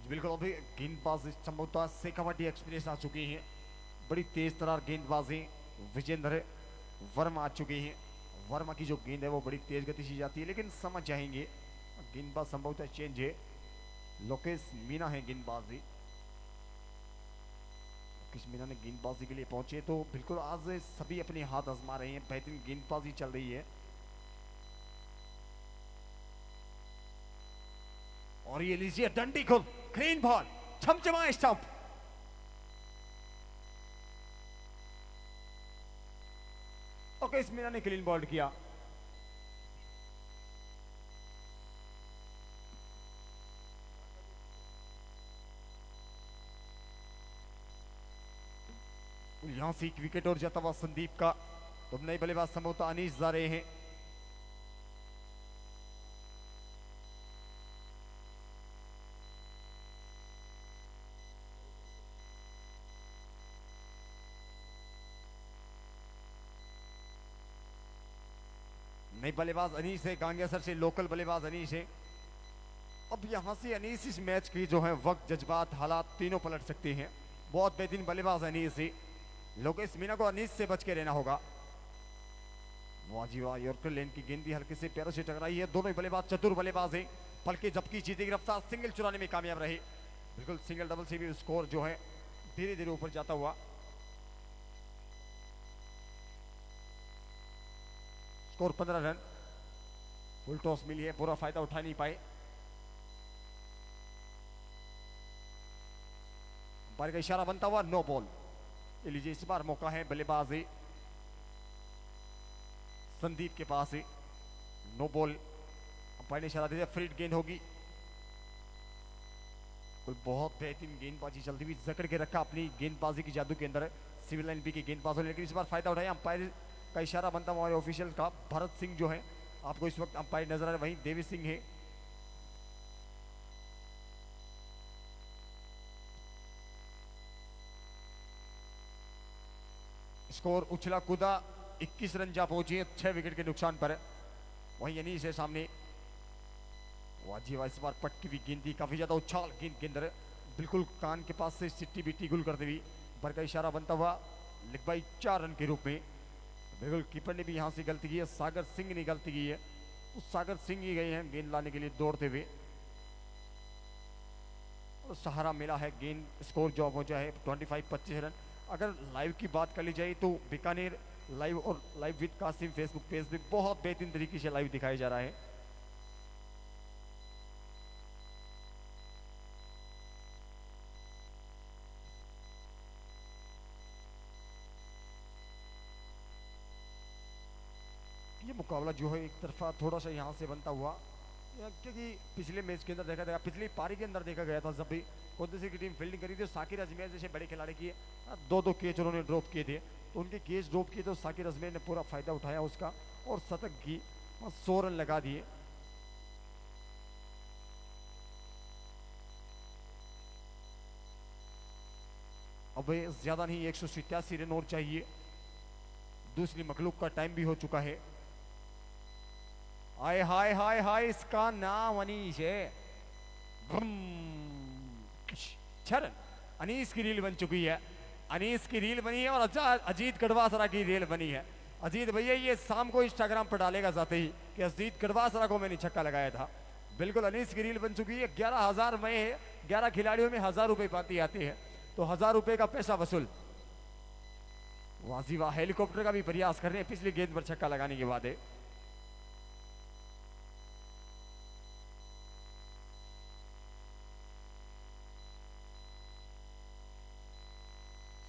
Speaker 1: बिल्कुल अभी गेंदबाज संभवतः शेखावटी एक्सप्रेस आ चुकी हैं, बड़ी तेज तरार गेंदबाजी विजेंद्र वर्मा आ चुके हैं। वर्मा की जो गेंद है वो बड़ी तेज गति से जाती है, लेकिन समझ जाएंगे गेंदबाज संभवतः चेंज है। लोकेश मीना है गेंदबाजी, लोकेश मीना ने गेंदबाजी के लिए पहुंचे, तो बिल्कुल आज सभी अपने हाथ आजमा रहे हैं, बेहतरीन गेंदबाजी चल रही है। और ये लीजिए डंडी को क्लीन बॉल, छमछमा स्टंप। ओके, इस मीना ने क्लीन बॉल किया। यहां से एक विकेट और जाता हुआ संदीप का, तो नए बल्लेबाज संभवतः अनीस जा रहे हैं। नए बल्लेबाज अनीस है, गांगेसर से लोकल बल्लेबाज अनीस है। अब यहां से अनीस इस मैच की जो है वक्त, जज्बात, हालात तीनों पलट सकते हैं। बहुत बेहतरीन बल्लेबाज अनीस है। लोकेश मीना को अनीस से बच के रहना होगा। वाह जी वाह, यॉर्कर लेन की गेंद भी हल्के से पैरों से टकराई है। दोनों ही बल्लेबाज चतुर बल्लेबाज हैं, बल्कि जबकि जीते की रफ्तार सिंगल चुराने में कामयाब रहे। बिल्कुल सिंगल डबल से भी स्कोर जो है धीरे धीरे ऊपर जाता हुआ। Score 15 run. फुल टॉस मिली है, पूरा फायदा उठा नहीं पाए। अंपायर का इशारा बनता हुआ नो बॉल। ये लीजिए, इस बार मौका है बल्लेबाज संदीप के पास है। नो बॉल, अंपायर ने इशारा दे दिया, फ्रीड गेंद होगी। बहुत बेहतरीन गेंदबाजी चलती हुई, जकड़ के रखा अपनी गेंदबाजी की जादू के अंदर सिविल लाइन बी के गेंदबाजों ने, लेकिन इस बार फायदा उठाया। अंपायर का इशारा बनता हमारे ऑफिशियल का, भरत सिंह जो है आपको इस वक्त अंपायर नजर आ रहे, वहीं देवी सिंह है। स्कोर उछला कूदा 21 रन जा पहुंची है 6 विकेट के नुकसान पर। वहीं अनीस है सामने। वाजी वाह, इस बार पटकी भी गेंद थी, काफी ज्यादा उछाल गेंद के अंदर, बिल्कुल कान के पास से सिट्टी बिट्टी गुल करते हुई। बर का इशारा बनता हुआ लिखवाई 4 रन के रूप में। बिल्कुल कीपर ने भी यहां से गलती की है, सागर सिंह ने गलती की है। उस सागर सिंह ही गए हैं गेंद लाने के लिए दौड़ते हुए, और सहारा मिला है। गेंद स्कोर जो पहुंचा है 25 रन। अगर लाइव की बात कर ली जाए तो बीकानेर लाइव और live with Kasim Facebook page पे बहुत बेहतरीन तरीके से लाइव दिखाया जा रहा है। ये मुकाबला जो है एक तरफा थोड़ा सा यहाँ से बनता हुआ, क्योंकि पिछले मैच के अंदर देखा गया, पिछली पारी के अंदर देखा गया था, जब भी कोंदसी की टीम फील्डिंग करी थी, साकिर अजमेर जैसे बड़े खिलाड़ी की 2-2 कैच उन्होंने ड्रॉप किए थे, तो उनके कैच ड्रॉप किए तो साकिर अजमेर ने पूरा फायदा उठाया उसका और शतक की 100 रन लगा दिए। अब ज्यादा नहीं, 187 रन और चाहिए। दूसरी मखलूक का टाइम भी हो चुका है। हाय हाय हाय हाय, इसका नाम अनीस है। चरण अनीस की रील बन चुकी है, अनीस की रील बनी है और अजीत कड़वासरा की रील बनी है। अजीत भैया ये शाम को इंस्टाग्राम पर डालेगा जाते ही कि अजीत कड़वासरा को मैंने छक्का लगाया था। बिल्कुल अनीस की रील बन चुकी है। 11,000 में है, 11 खिलाड़ियों में 1,000 रुपए पाती आती है, तो 1,000 रुपए का पैसा वसूल। वाजी वाह, हेलीकॉप्टर का भी प्रयास कर रहे हैं पिछली गेंद पर छक्का लगाने के बाद है।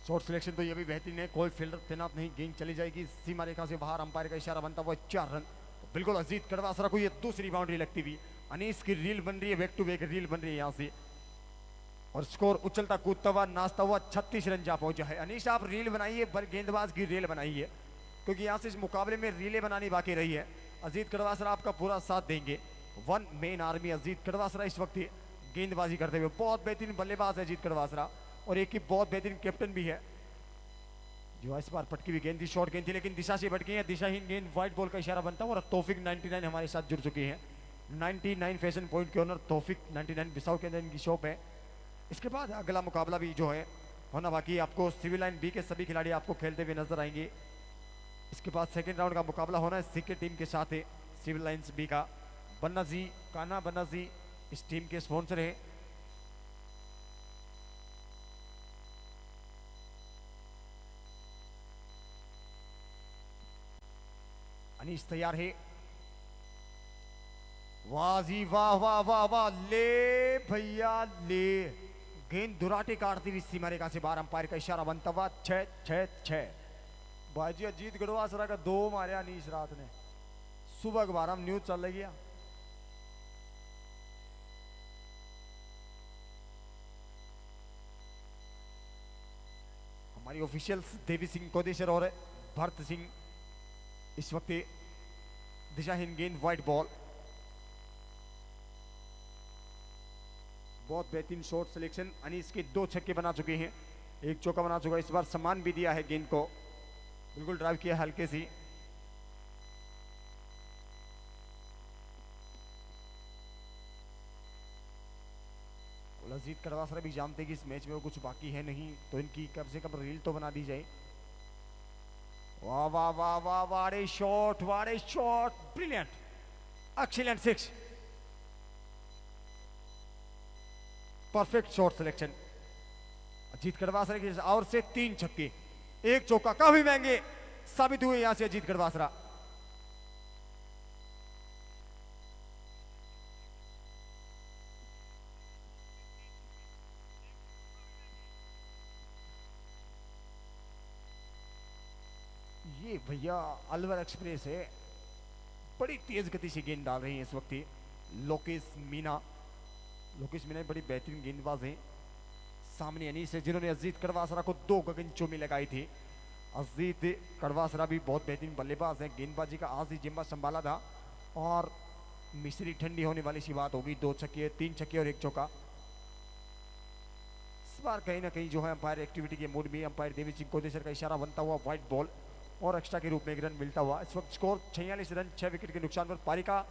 Speaker 1: शॉर्ट सिलेक्शन तो ये भी बेहतरीन है, कोई फील्डर तैनात नहीं, गेंद चली जाएगी सीमा रेखा से बाहर। अंपायर का इशारा बनता हुआ 4 रन। तो बिल्कुल अजीत कड़वासरा को ये दूसरी बाउंड्री लगती हुई। अनीस की रील बन रही है, बैक टू बैक रील बन रही है यहाँ से, और स्कोर उछलता कूदता हुआ नाचता हुआ 36 रन जा पहुंचा है। अनीस आप रील बनाइए, गेंदबाज की रील बनाइए, क्योंकि यहाँ से इस मुकाबले में रीलें बनानी बाकी रही है। अजीत कड़वासरा आपका पूरा साथ देंगे। 1 मेन आर्मी अजीत कड़वासरा इस वक्त गेंदबाजी करते हुए। बहुत बेहतरीन बल्लेबाज है अजीत कड़वासरा, और एक ही बहुत बेहतरीन कैप्टन भी है। जो इस बार पटकी भी गेंद थी, शॉर्ट गेंद थी, लेकिन दिशा से भटकी है, दिशाहीन गेंद, व्हाइट बॉल का इशारा बनता है। और तौफिक 99 हमारे साथ जुड़ चुके हैं। 99 फैशन पॉइंट के ओनर तौफिक 99 बिसाऊ के अंदर इनकी शॉप है। इसके बाद अगला मुकाबला भी जो है होना बाकी है। आपको सिविल लाइन बी के सभी खिलाड़ी आपको खेलते हुए नजर आएंगे। इसके बाद सेकंड राउंड का मुकाबला होना है सीके टीम के साथ है सिविल लाइन्स बी का। बन्ना जी, कान्हा बन्ना जी इस टीम के स्पॉन्सर है। अनीस तैयार है। वाह जी वाह वाह वाह वाह, ले भैया ले, गेंद दुराटे काटती हुई सीमा रेखा से बाहर, अंपायर का इशारा बनता हुआ 6-6-6। बाजी अजीत गढ़वासरा का 2 मारे अनीस रात ने। सुबह अखबार हम न्यूज चल रही है। हमारी ऑफिशियल्स देवी सिंह कोदेश्वर और भरत सिंह इस वक्त दिशाहीन गेंद, व्हाइट बॉल। बहुत बेहतरीन शॉट सिलेक्शन। अनीस के 2 छक्के बना चुके हैं, 1 चौका बना चुका है। इस बार सम्मान भी दिया है गेंद को, बिल्कुल ड्राइव किया हल्के सी। अजीत कड़वासरा भी जानते हैं कि इस मैच में वो कुछ बाकी है नहीं, तो इनकी कम से कम रील तो बना दी जाए। वाह वाह वाह वाह, what a shot, what a shot, brilliant, excellent 6, perfect shot selection. Ajit Kadwasara की और से 3 छक्के, 1 चौका, काफी महंगे साबित हुए यहां से अजीत कड़वासरा। ये भैया अलवर एक्सप्रेस है, बड़ी तेज गति से गेंद डाल रही है इस वक्त लोकेश मीना। लोकेश मीना बड़ी बेहतरीन गेंदबाज हैं। सामने अनीस है जिन्होंने अजीत कड़वासरा को 2 गगनचुम्बी लगाई थी। अजीत कड़वासरा भी बहुत बेहतरीन बल्लेबाज हैं। गेंदबाजी का आज ही जिम्मा संभाला था और मिश्री ठंडी होने वाली सी बात होगी। 2 छक्के, 3 छक्के और 1 चौका। इस बार कहीं ना कहीं जो है अंपायर एक्टिविटी के मूड में, अंपायर देवी सिंह कोदेश्वर का इशारा बनता हुआ व्हाइट बॉल और एक्स्ट्रा के रूप में 1 रन मिलता हुआ। इस वक्त स्कोर 46 रन 6 विकेट के नुकसान पर। पारी का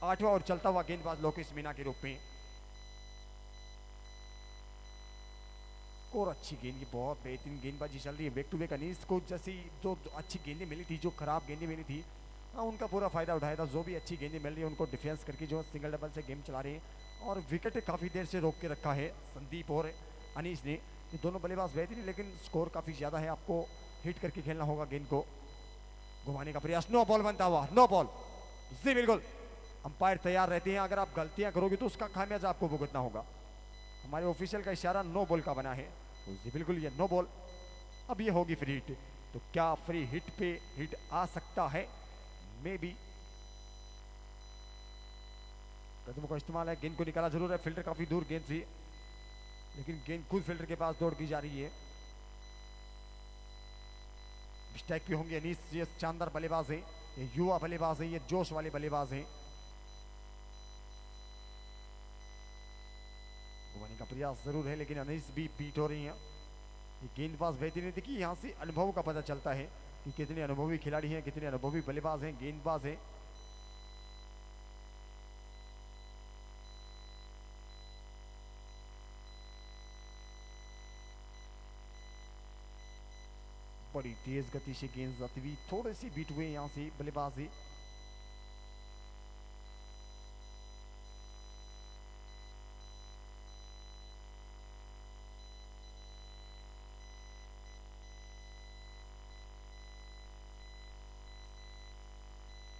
Speaker 1: 8वां और चलता हुआ गेंदबाज लोकेश मीना के रूप में। और अच्छी गेंद की बहुत बेहतरीन गेंदबाजी चल रही है। बैक टू बैक अनीस को जैसी जो अच्छी गेंदें मिली थी, जो खराब गेंदें मिली थी, उनका पूरा फायदा उठाया था। जो भी अच्छी गेंदें मिल रही है उनको डिफेंस करके जो सिंगल डबल से गेम चला रहे हैं और विकेट काफी देर से रोक के रखा है संदीप और अनीस ने। ये दोनों बल्लेबाज बेहतरीन, लेकिन स्कोर काफी ज्यादा है। आपको हिट करके खेलना होगा गेंद को। घुमाने का प्रयास, नो बॉल बनता हुआ, नो बॉल जी बिल्कुल। अंपायर तैयार रहते हैं, अगर आप गलतियां करोगे तो उसका खामियाजा आपको भुगतना होगा। हमारे ऑफिशियल का इशारा नो बॉल का बना है, तो जी बिल्कुल ये नो बॉल। अब ये होगी फ्री हिट, तो क्या फ्री हिट पे हिट आ सकता है? May be. कदमों का इस्तेमाल है, गेंद को निकाला जरूर है, फिल्टर काफी दूर गेंद थी, लेकिन गेंद खुद फिल्टर के पास दौड़ की जा रही है। स्ट्राइक पे होंगे अनीस, ये शानदार बल्लेबाज है, ये युवा बल्लेबाज है, ये जोश वाले बल्लेबाज हैं। घुमाने का प्रयास जरूर है, लेकिन अनीस भी बीट हो रही हैं। ये गेंदबाज बेहतरीन। देखिए यहाँ से अनुभव का पता चलता है कि कितने अनुभवी खिलाड़ी हैं, कितने अनुभवी बल्लेबाज हैं, गेंदबाज हैं। बड़ी तेज गति से गेंद जाती हुई, थोड़े से बीट हुए यहाँ से बल्लेबाजी।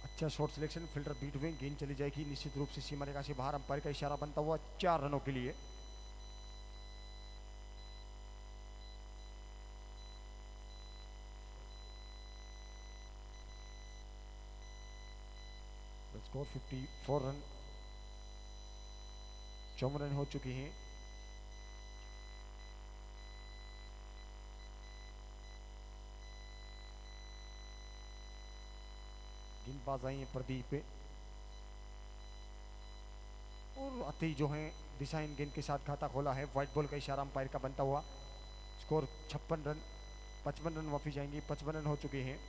Speaker 1: अच्छा शॉट सिलेक्शन, फिल्टर बीट हुए, गेंद चली जाएगी निश्चित रूप से सीमा रेखा से बाहर। अंपायर का इशारा बनता हुआ 4 रनों के लिए। स्कोर 54 रन, 54 रन हो चुके हैं। गेंदबाज आई हैं प्रदीप और आते ही जो है दिशाहीन गेंद के साथ खाता खोला है। व्हाइट बॉल का इशारा अंपायर का बनता हुआ। स्कोर 56 रन, 55 रन वापिस जाएंगे, 55 रन हो चुके हैं।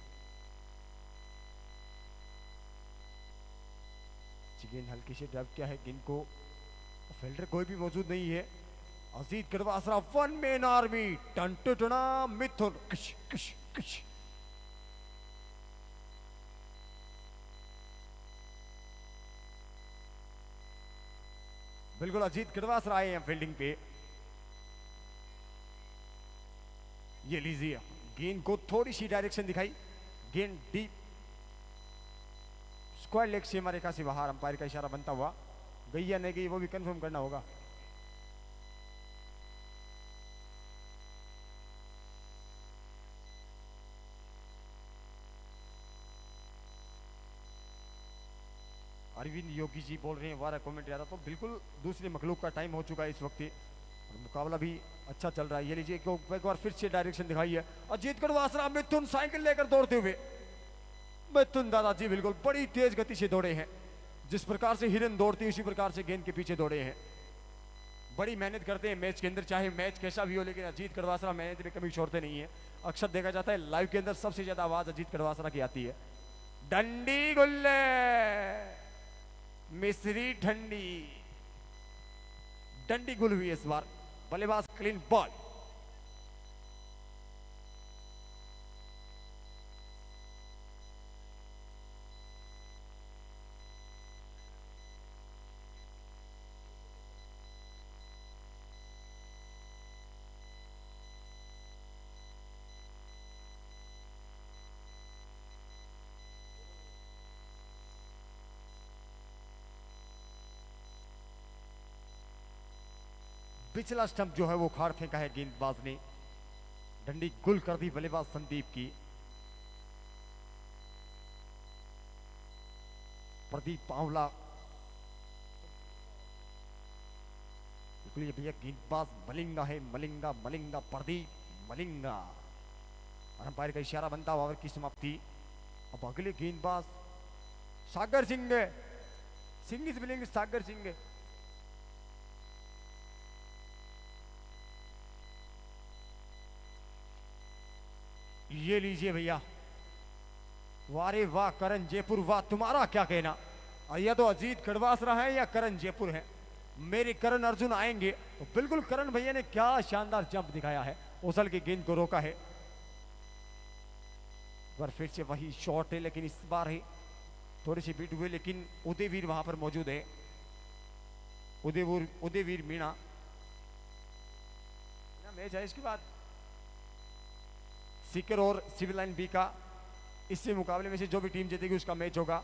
Speaker 1: गेंद हल्की से ड्राइव किया है, गेंद को फील्डर कोई भी मौजूद नहीं है अजीत गढ़वासरा वन मैन आर्मी टंटुटना मिथुन किश किश किश। बिल्कुल अजीत गढ़वासरा आए हैं फील्डिंग पे। ये लीजिए गेंद को थोड़ी सी डायरेक्शन दिखाई, गेंद डीप स्क्वायर लेग सीमा रेखा से बाहर, अंपायर का इशारा बनता हुआ। गई या नहीं गई वो भी कंफर्म करना होगा। अरविंद योगी जी बोल रहे हैं वारा कमेंट आ रहा, तो बिल्कुल दूसरे मखलूक का टाइम हो चुका है इस वक्त। और मुकाबला भी अच्छा चल रहा है। ये लीजिए एक बार फिर से डायरेक्शन दिखाई है। अजीत गढ़वासरा मिथुन साइकिल लेकर दौड़ते हुए, मिथुन दादाजी बिल्कुल बड़ी तेज गति से दौड़े हैं। जिस प्रकार से हिरन दौड़ती है उसी प्रकार से गेंद के पीछे दौड़े हैं। बड़ी मेहनत करते हैं मैच के अंदर, चाहे मैच कैसा भी हो, लेकिन अजीत गढ़वासरा मेहनत में कभी छोड़ते नहीं है। अक्सर देखा जाता है लाइव के अंदर सबसे ज्यादा आवाज अजीत गढ़वासरा की आती है। डंडी गुल्ले मिस्री ठंडी, डंडी गुल हुई इस बार। बल्लेबाज क्लीन बॉल। पिछला स्टंप जो है वो खाड़ फेंका है गेंदबाज ने। डंडी गुल कर दी बल्लेबाज संदीप की। प्रदीप आंवला भैया गेंदबाज मलिंगा है, मलिंगा मलिंगा प्रदीप मलिंगा। अंपायर का इशारा बनता हुआ ओवर की समाप्ति। अब अगले गेंदबाज सागर सिंह, सिंह इज मिलेंगे सागर सिंह। ये लीजिए भैया, वारे वाह करण जयपुर वाह, तुम्हारा क्या कहना। या तो अजीत गढ़वासरा है या करण जयपुर है। मेरे करण अर्जुन आएंगे तो बिल्कुल करण भैया ने क्या शानदार जंप दिखाया है, ओसल की गेंद को रोका है। बार फिर से वही शॉट है, लेकिन इस बार है थोड़ी सी बीट हुए, लेकिन उदयवीर वहां पर मौजूद है। उदयवीर मीणा मैच है। इसके बाद सीकर और सिविल लाइन बी का इससे मुकाबले में से जो भी टीम जीतेगी उसका मैच होगा।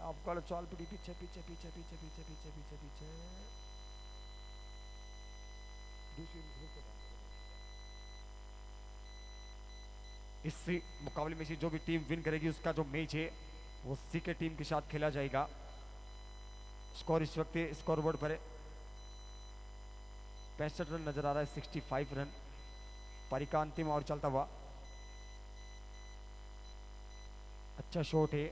Speaker 1: आपका चाल पीछे पीछे पीछे पीछे पीछे पीछे पीछे पीछे पीछे इससे मुकाबले में से जो भी टीम विन करेगी उसका जो मैच है वो सीकर टीम के साथ खेला जाएगा। स्कोर इस वक्त स्कोर बोर्ड पर 65 रन नजर आ रहा है, 65 रन। पारी का अंतिम और चलता हुआ अच्छा शॉट है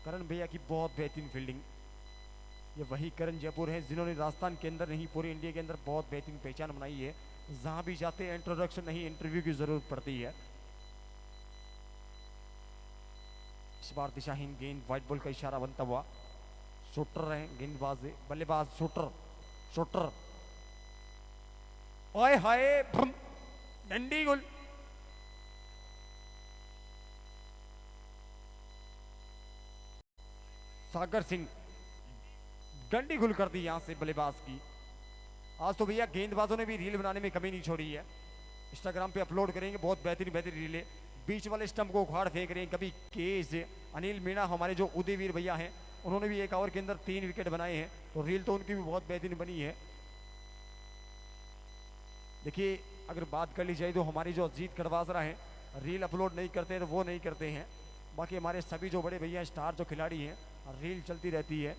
Speaker 1: करण भैया की, बहुत बेहतरीन फील्डिंग। ये वही करण जयपुर है जिन्होंने राजस्थान के अंदर नहीं पूरे इंडिया के अंदर बहुत बेहतरीन पहचान बनाई है। जहां भी जाते हैं इंट्रोडक्शन नहीं इंटरव्यू की जरूरत पड़ती है। इस बार दिशाहीन गेंद, व्हाइट बॉल का इशारा बनता हुआ। शूटर है गेंदबाज, बल्लेबाज शूटर, शूटर ओए हाय डंडी गुल। सागर सिंह डंडी गुल कर दी यहां से बल्लेबाज की। आज तो भैया गेंदबाजों ने भी रील बनाने में कमी नहीं छोड़ी है। इंस्टाग्राम पे अपलोड करेंगे, बहुत बेहतरीन बेहतरीन रीलें। बीच वाले स्टंप को उखाड़ फेंक रहे हैं, कभी केज अनिल मीणा हमारे जो उदयवीर भैया हैं उन्होंने भी एक ओवर के अंदर 3 विकेट बनाए हैं, तो रील तो उनकी भी बहुत बेहतरीन बनी है। देखिए अगर बात कर ली जाए तो हमारे जो अजीत गढ़वासरा हैं रील अपलोड नहीं करते हैं, तो वो नहीं करते हैं। बाकी हमारे सभी जो बड़े भैया स्टार जो खिलाड़ी हैं रील चलती रहती है,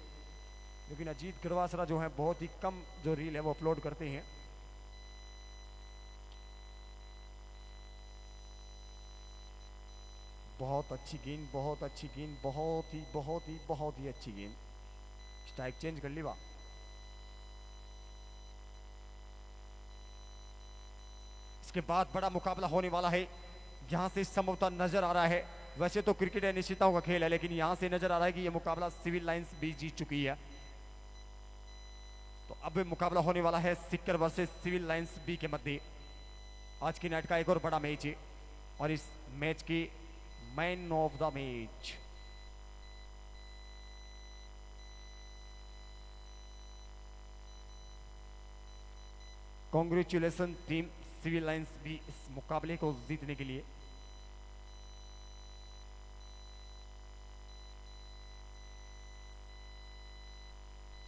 Speaker 1: लेकिन अजीत गढ़वासरा जो है बहुत ही कम जो रील है वो अपलोड करते हैं। बहुत अच्छी गेंद, बहुत अच्छी गेंद, बहुत ही अच्छी गेंद। स्ट्राइक चेंज कर ली वाह। इसके बाद बड़ा मुकाबला होने वाला है। यहां से संभवतः नजर आ रहा है, वैसे तो क्रिकेट अनिश्चितताओं का खेल है, लेकिन यहां से नजर आ रहा है कि यह मुकाबला सिविल लाइंस भी जीत चुकी है। अब मुकाबला होने वाला है Sikar versus civil lines B के मध्य। आज की नाइट का एक और बड़ा मैच है और इस मैच की man of the match congratulation team civil lines भी इस मुकाबले को जीतने के लिए।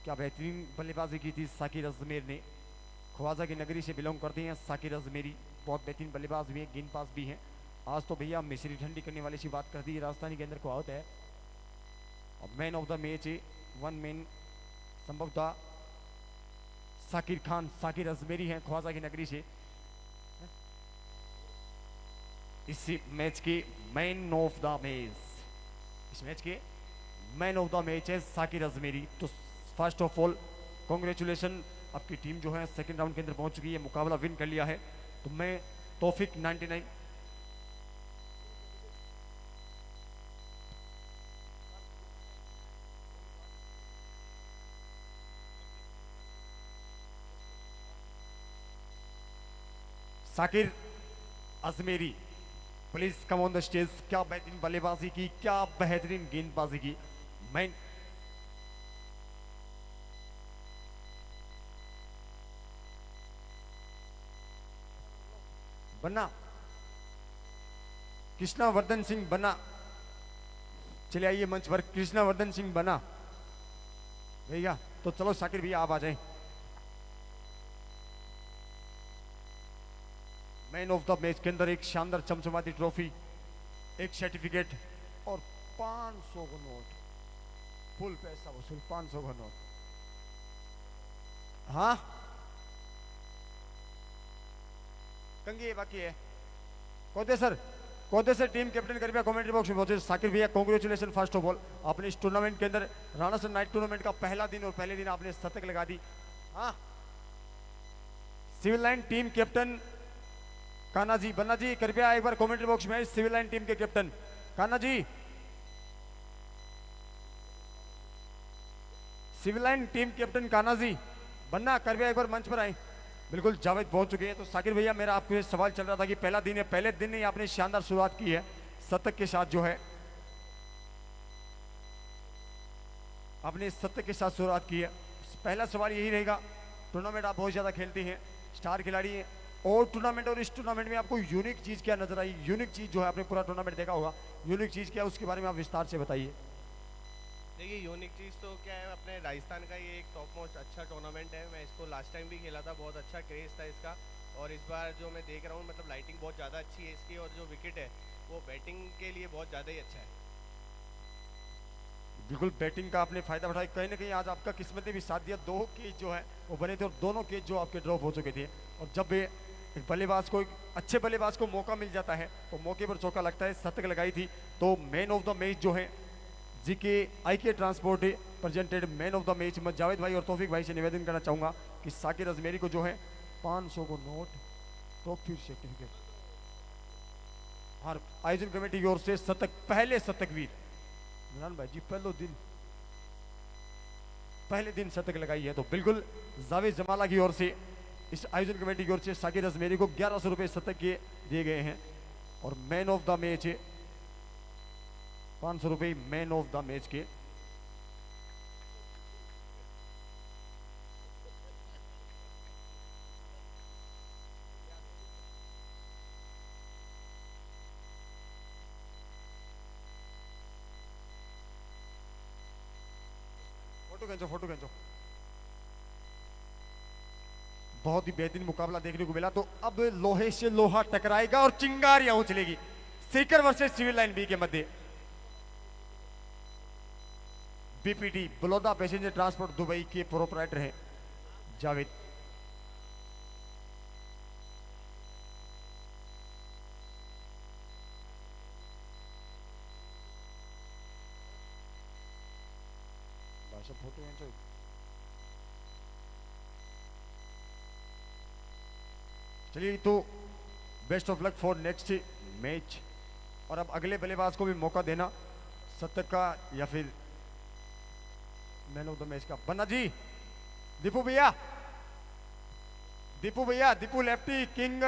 Speaker 1: क्या बेहतरीन बल्लेबाजी की थी साकिर अजमेर ने। ख्वाजा की नगरी से बिलोंग करते हैं साकिर अजमेरी, बहुत बेहतरीन बल्लेबाज भी है, गेंदबाज भी हैं। आज तो भैया मिश्री ठंडी करने वाली सी बात कर दी, राजस्थानी के अंदर को आउट है। और man of the match one man संभवतः साकिर खान, साकिर अजमेरी हैं ख्वाजा की नगरी से। इस मैच के मैन ऑफ द मैच, इस मैच के मैन ऑफ द मैच है साकिर अजमेरी। तो फर्स्ट ऑफ ऑल कॉन्ग्रेचुलेशन, आपकी टीम जो है सेकंड राउंड के अंदर पहुंच चुकी है, मुकाबला विन कर लिया है। तो मैं Taufiq 99 Sakir Ajmeri please come on the stage. क्या बेहतरीन बल्लेबाजी की, क्या बेहतरीन गेंदबाजी की। मैं बन्ना, कृष्णा वर्धन सिंह बन्ना, चले आइए मंच पर। कृष्णा वर्धन सिंह बन्ना भैया, तो चलो साकिर भैया आप आ जाएं। मैन ऑफ द मैच के अंदर एक शानदार चमचमाती ट्रॉफी, एक सर्टिफिकेट और 500 का नोट, फुल पैसा वसूल 500 का नोट। हाँ कंगी बाकी है। कौदे सर टीम कैप्टन कृपया कमेंट्री बॉक्स में पहुंचे। साकिर भैया कांग्रेचुलेशन फर्स्ट ऑफ ऑल, आपने इस टूर्नामेंट के अंदर राणा सर नाइट टूर्नामेंट का पहला दिन और पहले दिन आपने शतक लगा दी। हाँ civil line team captain Kanha ji, Banna ji कृपया एक बार कमेंट्री बॉक्स में सिविल लाइन टीम के captain Kanha ji, civil line team captain Kanha ji, Banna कृपया एक बार मंच पर आए। बिल्कुल जावेद पहुंच चुके हैं। तो साकिर भैया मेरा आपको ये सवाल चल रहा था कि पहला दिन है, पहले दिन ही आपने शानदार शुरुआत की है शतक के साथ, जो है आपने शतक के साथ शुरुआत की है। पहला सवाल यही रहेगा, टूर्नामेंट आप बहुत ज्यादा खेलते हैं, स्टार खिलाड़ी हैं, और टूर्नामेंट और इस टूर्नामेंट में आपको यूनिक चीज क्या नजर आई? यूनिक चीज जो है, आपने पूरा टूर्नामेंट देखा होगा, यूनिक चीज क्या है उसके बारे में आप विस्तार से बताइए।
Speaker 4: देखिए यूनिक चीज़ तो क्या है, अपने राजस्थान का ये एक टॉप मोस्ट अच्छा टूर्नामेंट है। मैं इसको लास्ट टाइम भी खेला था, बहुत अच्छा क्रेज़ था इसका। और इस बार जो मैं देख रहा हूँ, मतलब लाइटिंग बहुत ज़्यादा अच्छी है इसकी, और जो विकेट है वो बैटिंग के लिए बहुत ज़्यादा ही अच्छा है।
Speaker 1: बिल्कुल बैटिंग का आपने फायदा उठाया, कहीं ना कहीं आज आपका किस्मत ने भी साथ दिया। 2 कैच जो है वो बने थे और दोनों कैच जो आपके ड्रॉप हो चुके थे। और जब एक बल्लेबाज को, एक अच्छे बल्लेबाज को मौका मिल जाता है तो मौके पर चौका लगता है, शतक लगाई थी। तो मैन ऑफ द मैच जो है GK IK transport presented man of the match, मैं जावेद भाई और तौफिक भाई से निवेदन करना चाहूंगा कि साकिर अजमेरी को जो है 500 को नोट, ट्रॉफी सर्टिफिकेट, और आयोजन कमेटी की ओर से शतक, पहले शतकवीर इमरान भाई जी पहले दिन शतक लगाई है। तो बिल्कुल जावेद जमाला की ओर से, इस आयोजन कमेटी की ओर से साकिर अजमेरी को 1100 रुपए शतक के दिए गए हैं। और मैन ऑफ द मैच 500 रुपए मैन ऑफ द मैच के। फोटो खींचो। बहुत ही बेहतरीन मुकाबला देखने को मिला। तो अब लोहे से लोहा टकराएगा और चिंगारियां उछलेगी Sikar versus civil line B के मध्य। BPT Baloda passenger transport Dubai के प्रोपराइटर हैं जावेद। फोटो चलिए, तो best of luck for next match. और अब अगले बल्लेबाज को भी मौका देना शतक का या फिर मैन ऑफ द मैच का। बन्ना जी दीपू भैया, दीपू भैया, दीपू लेफ्टी किंग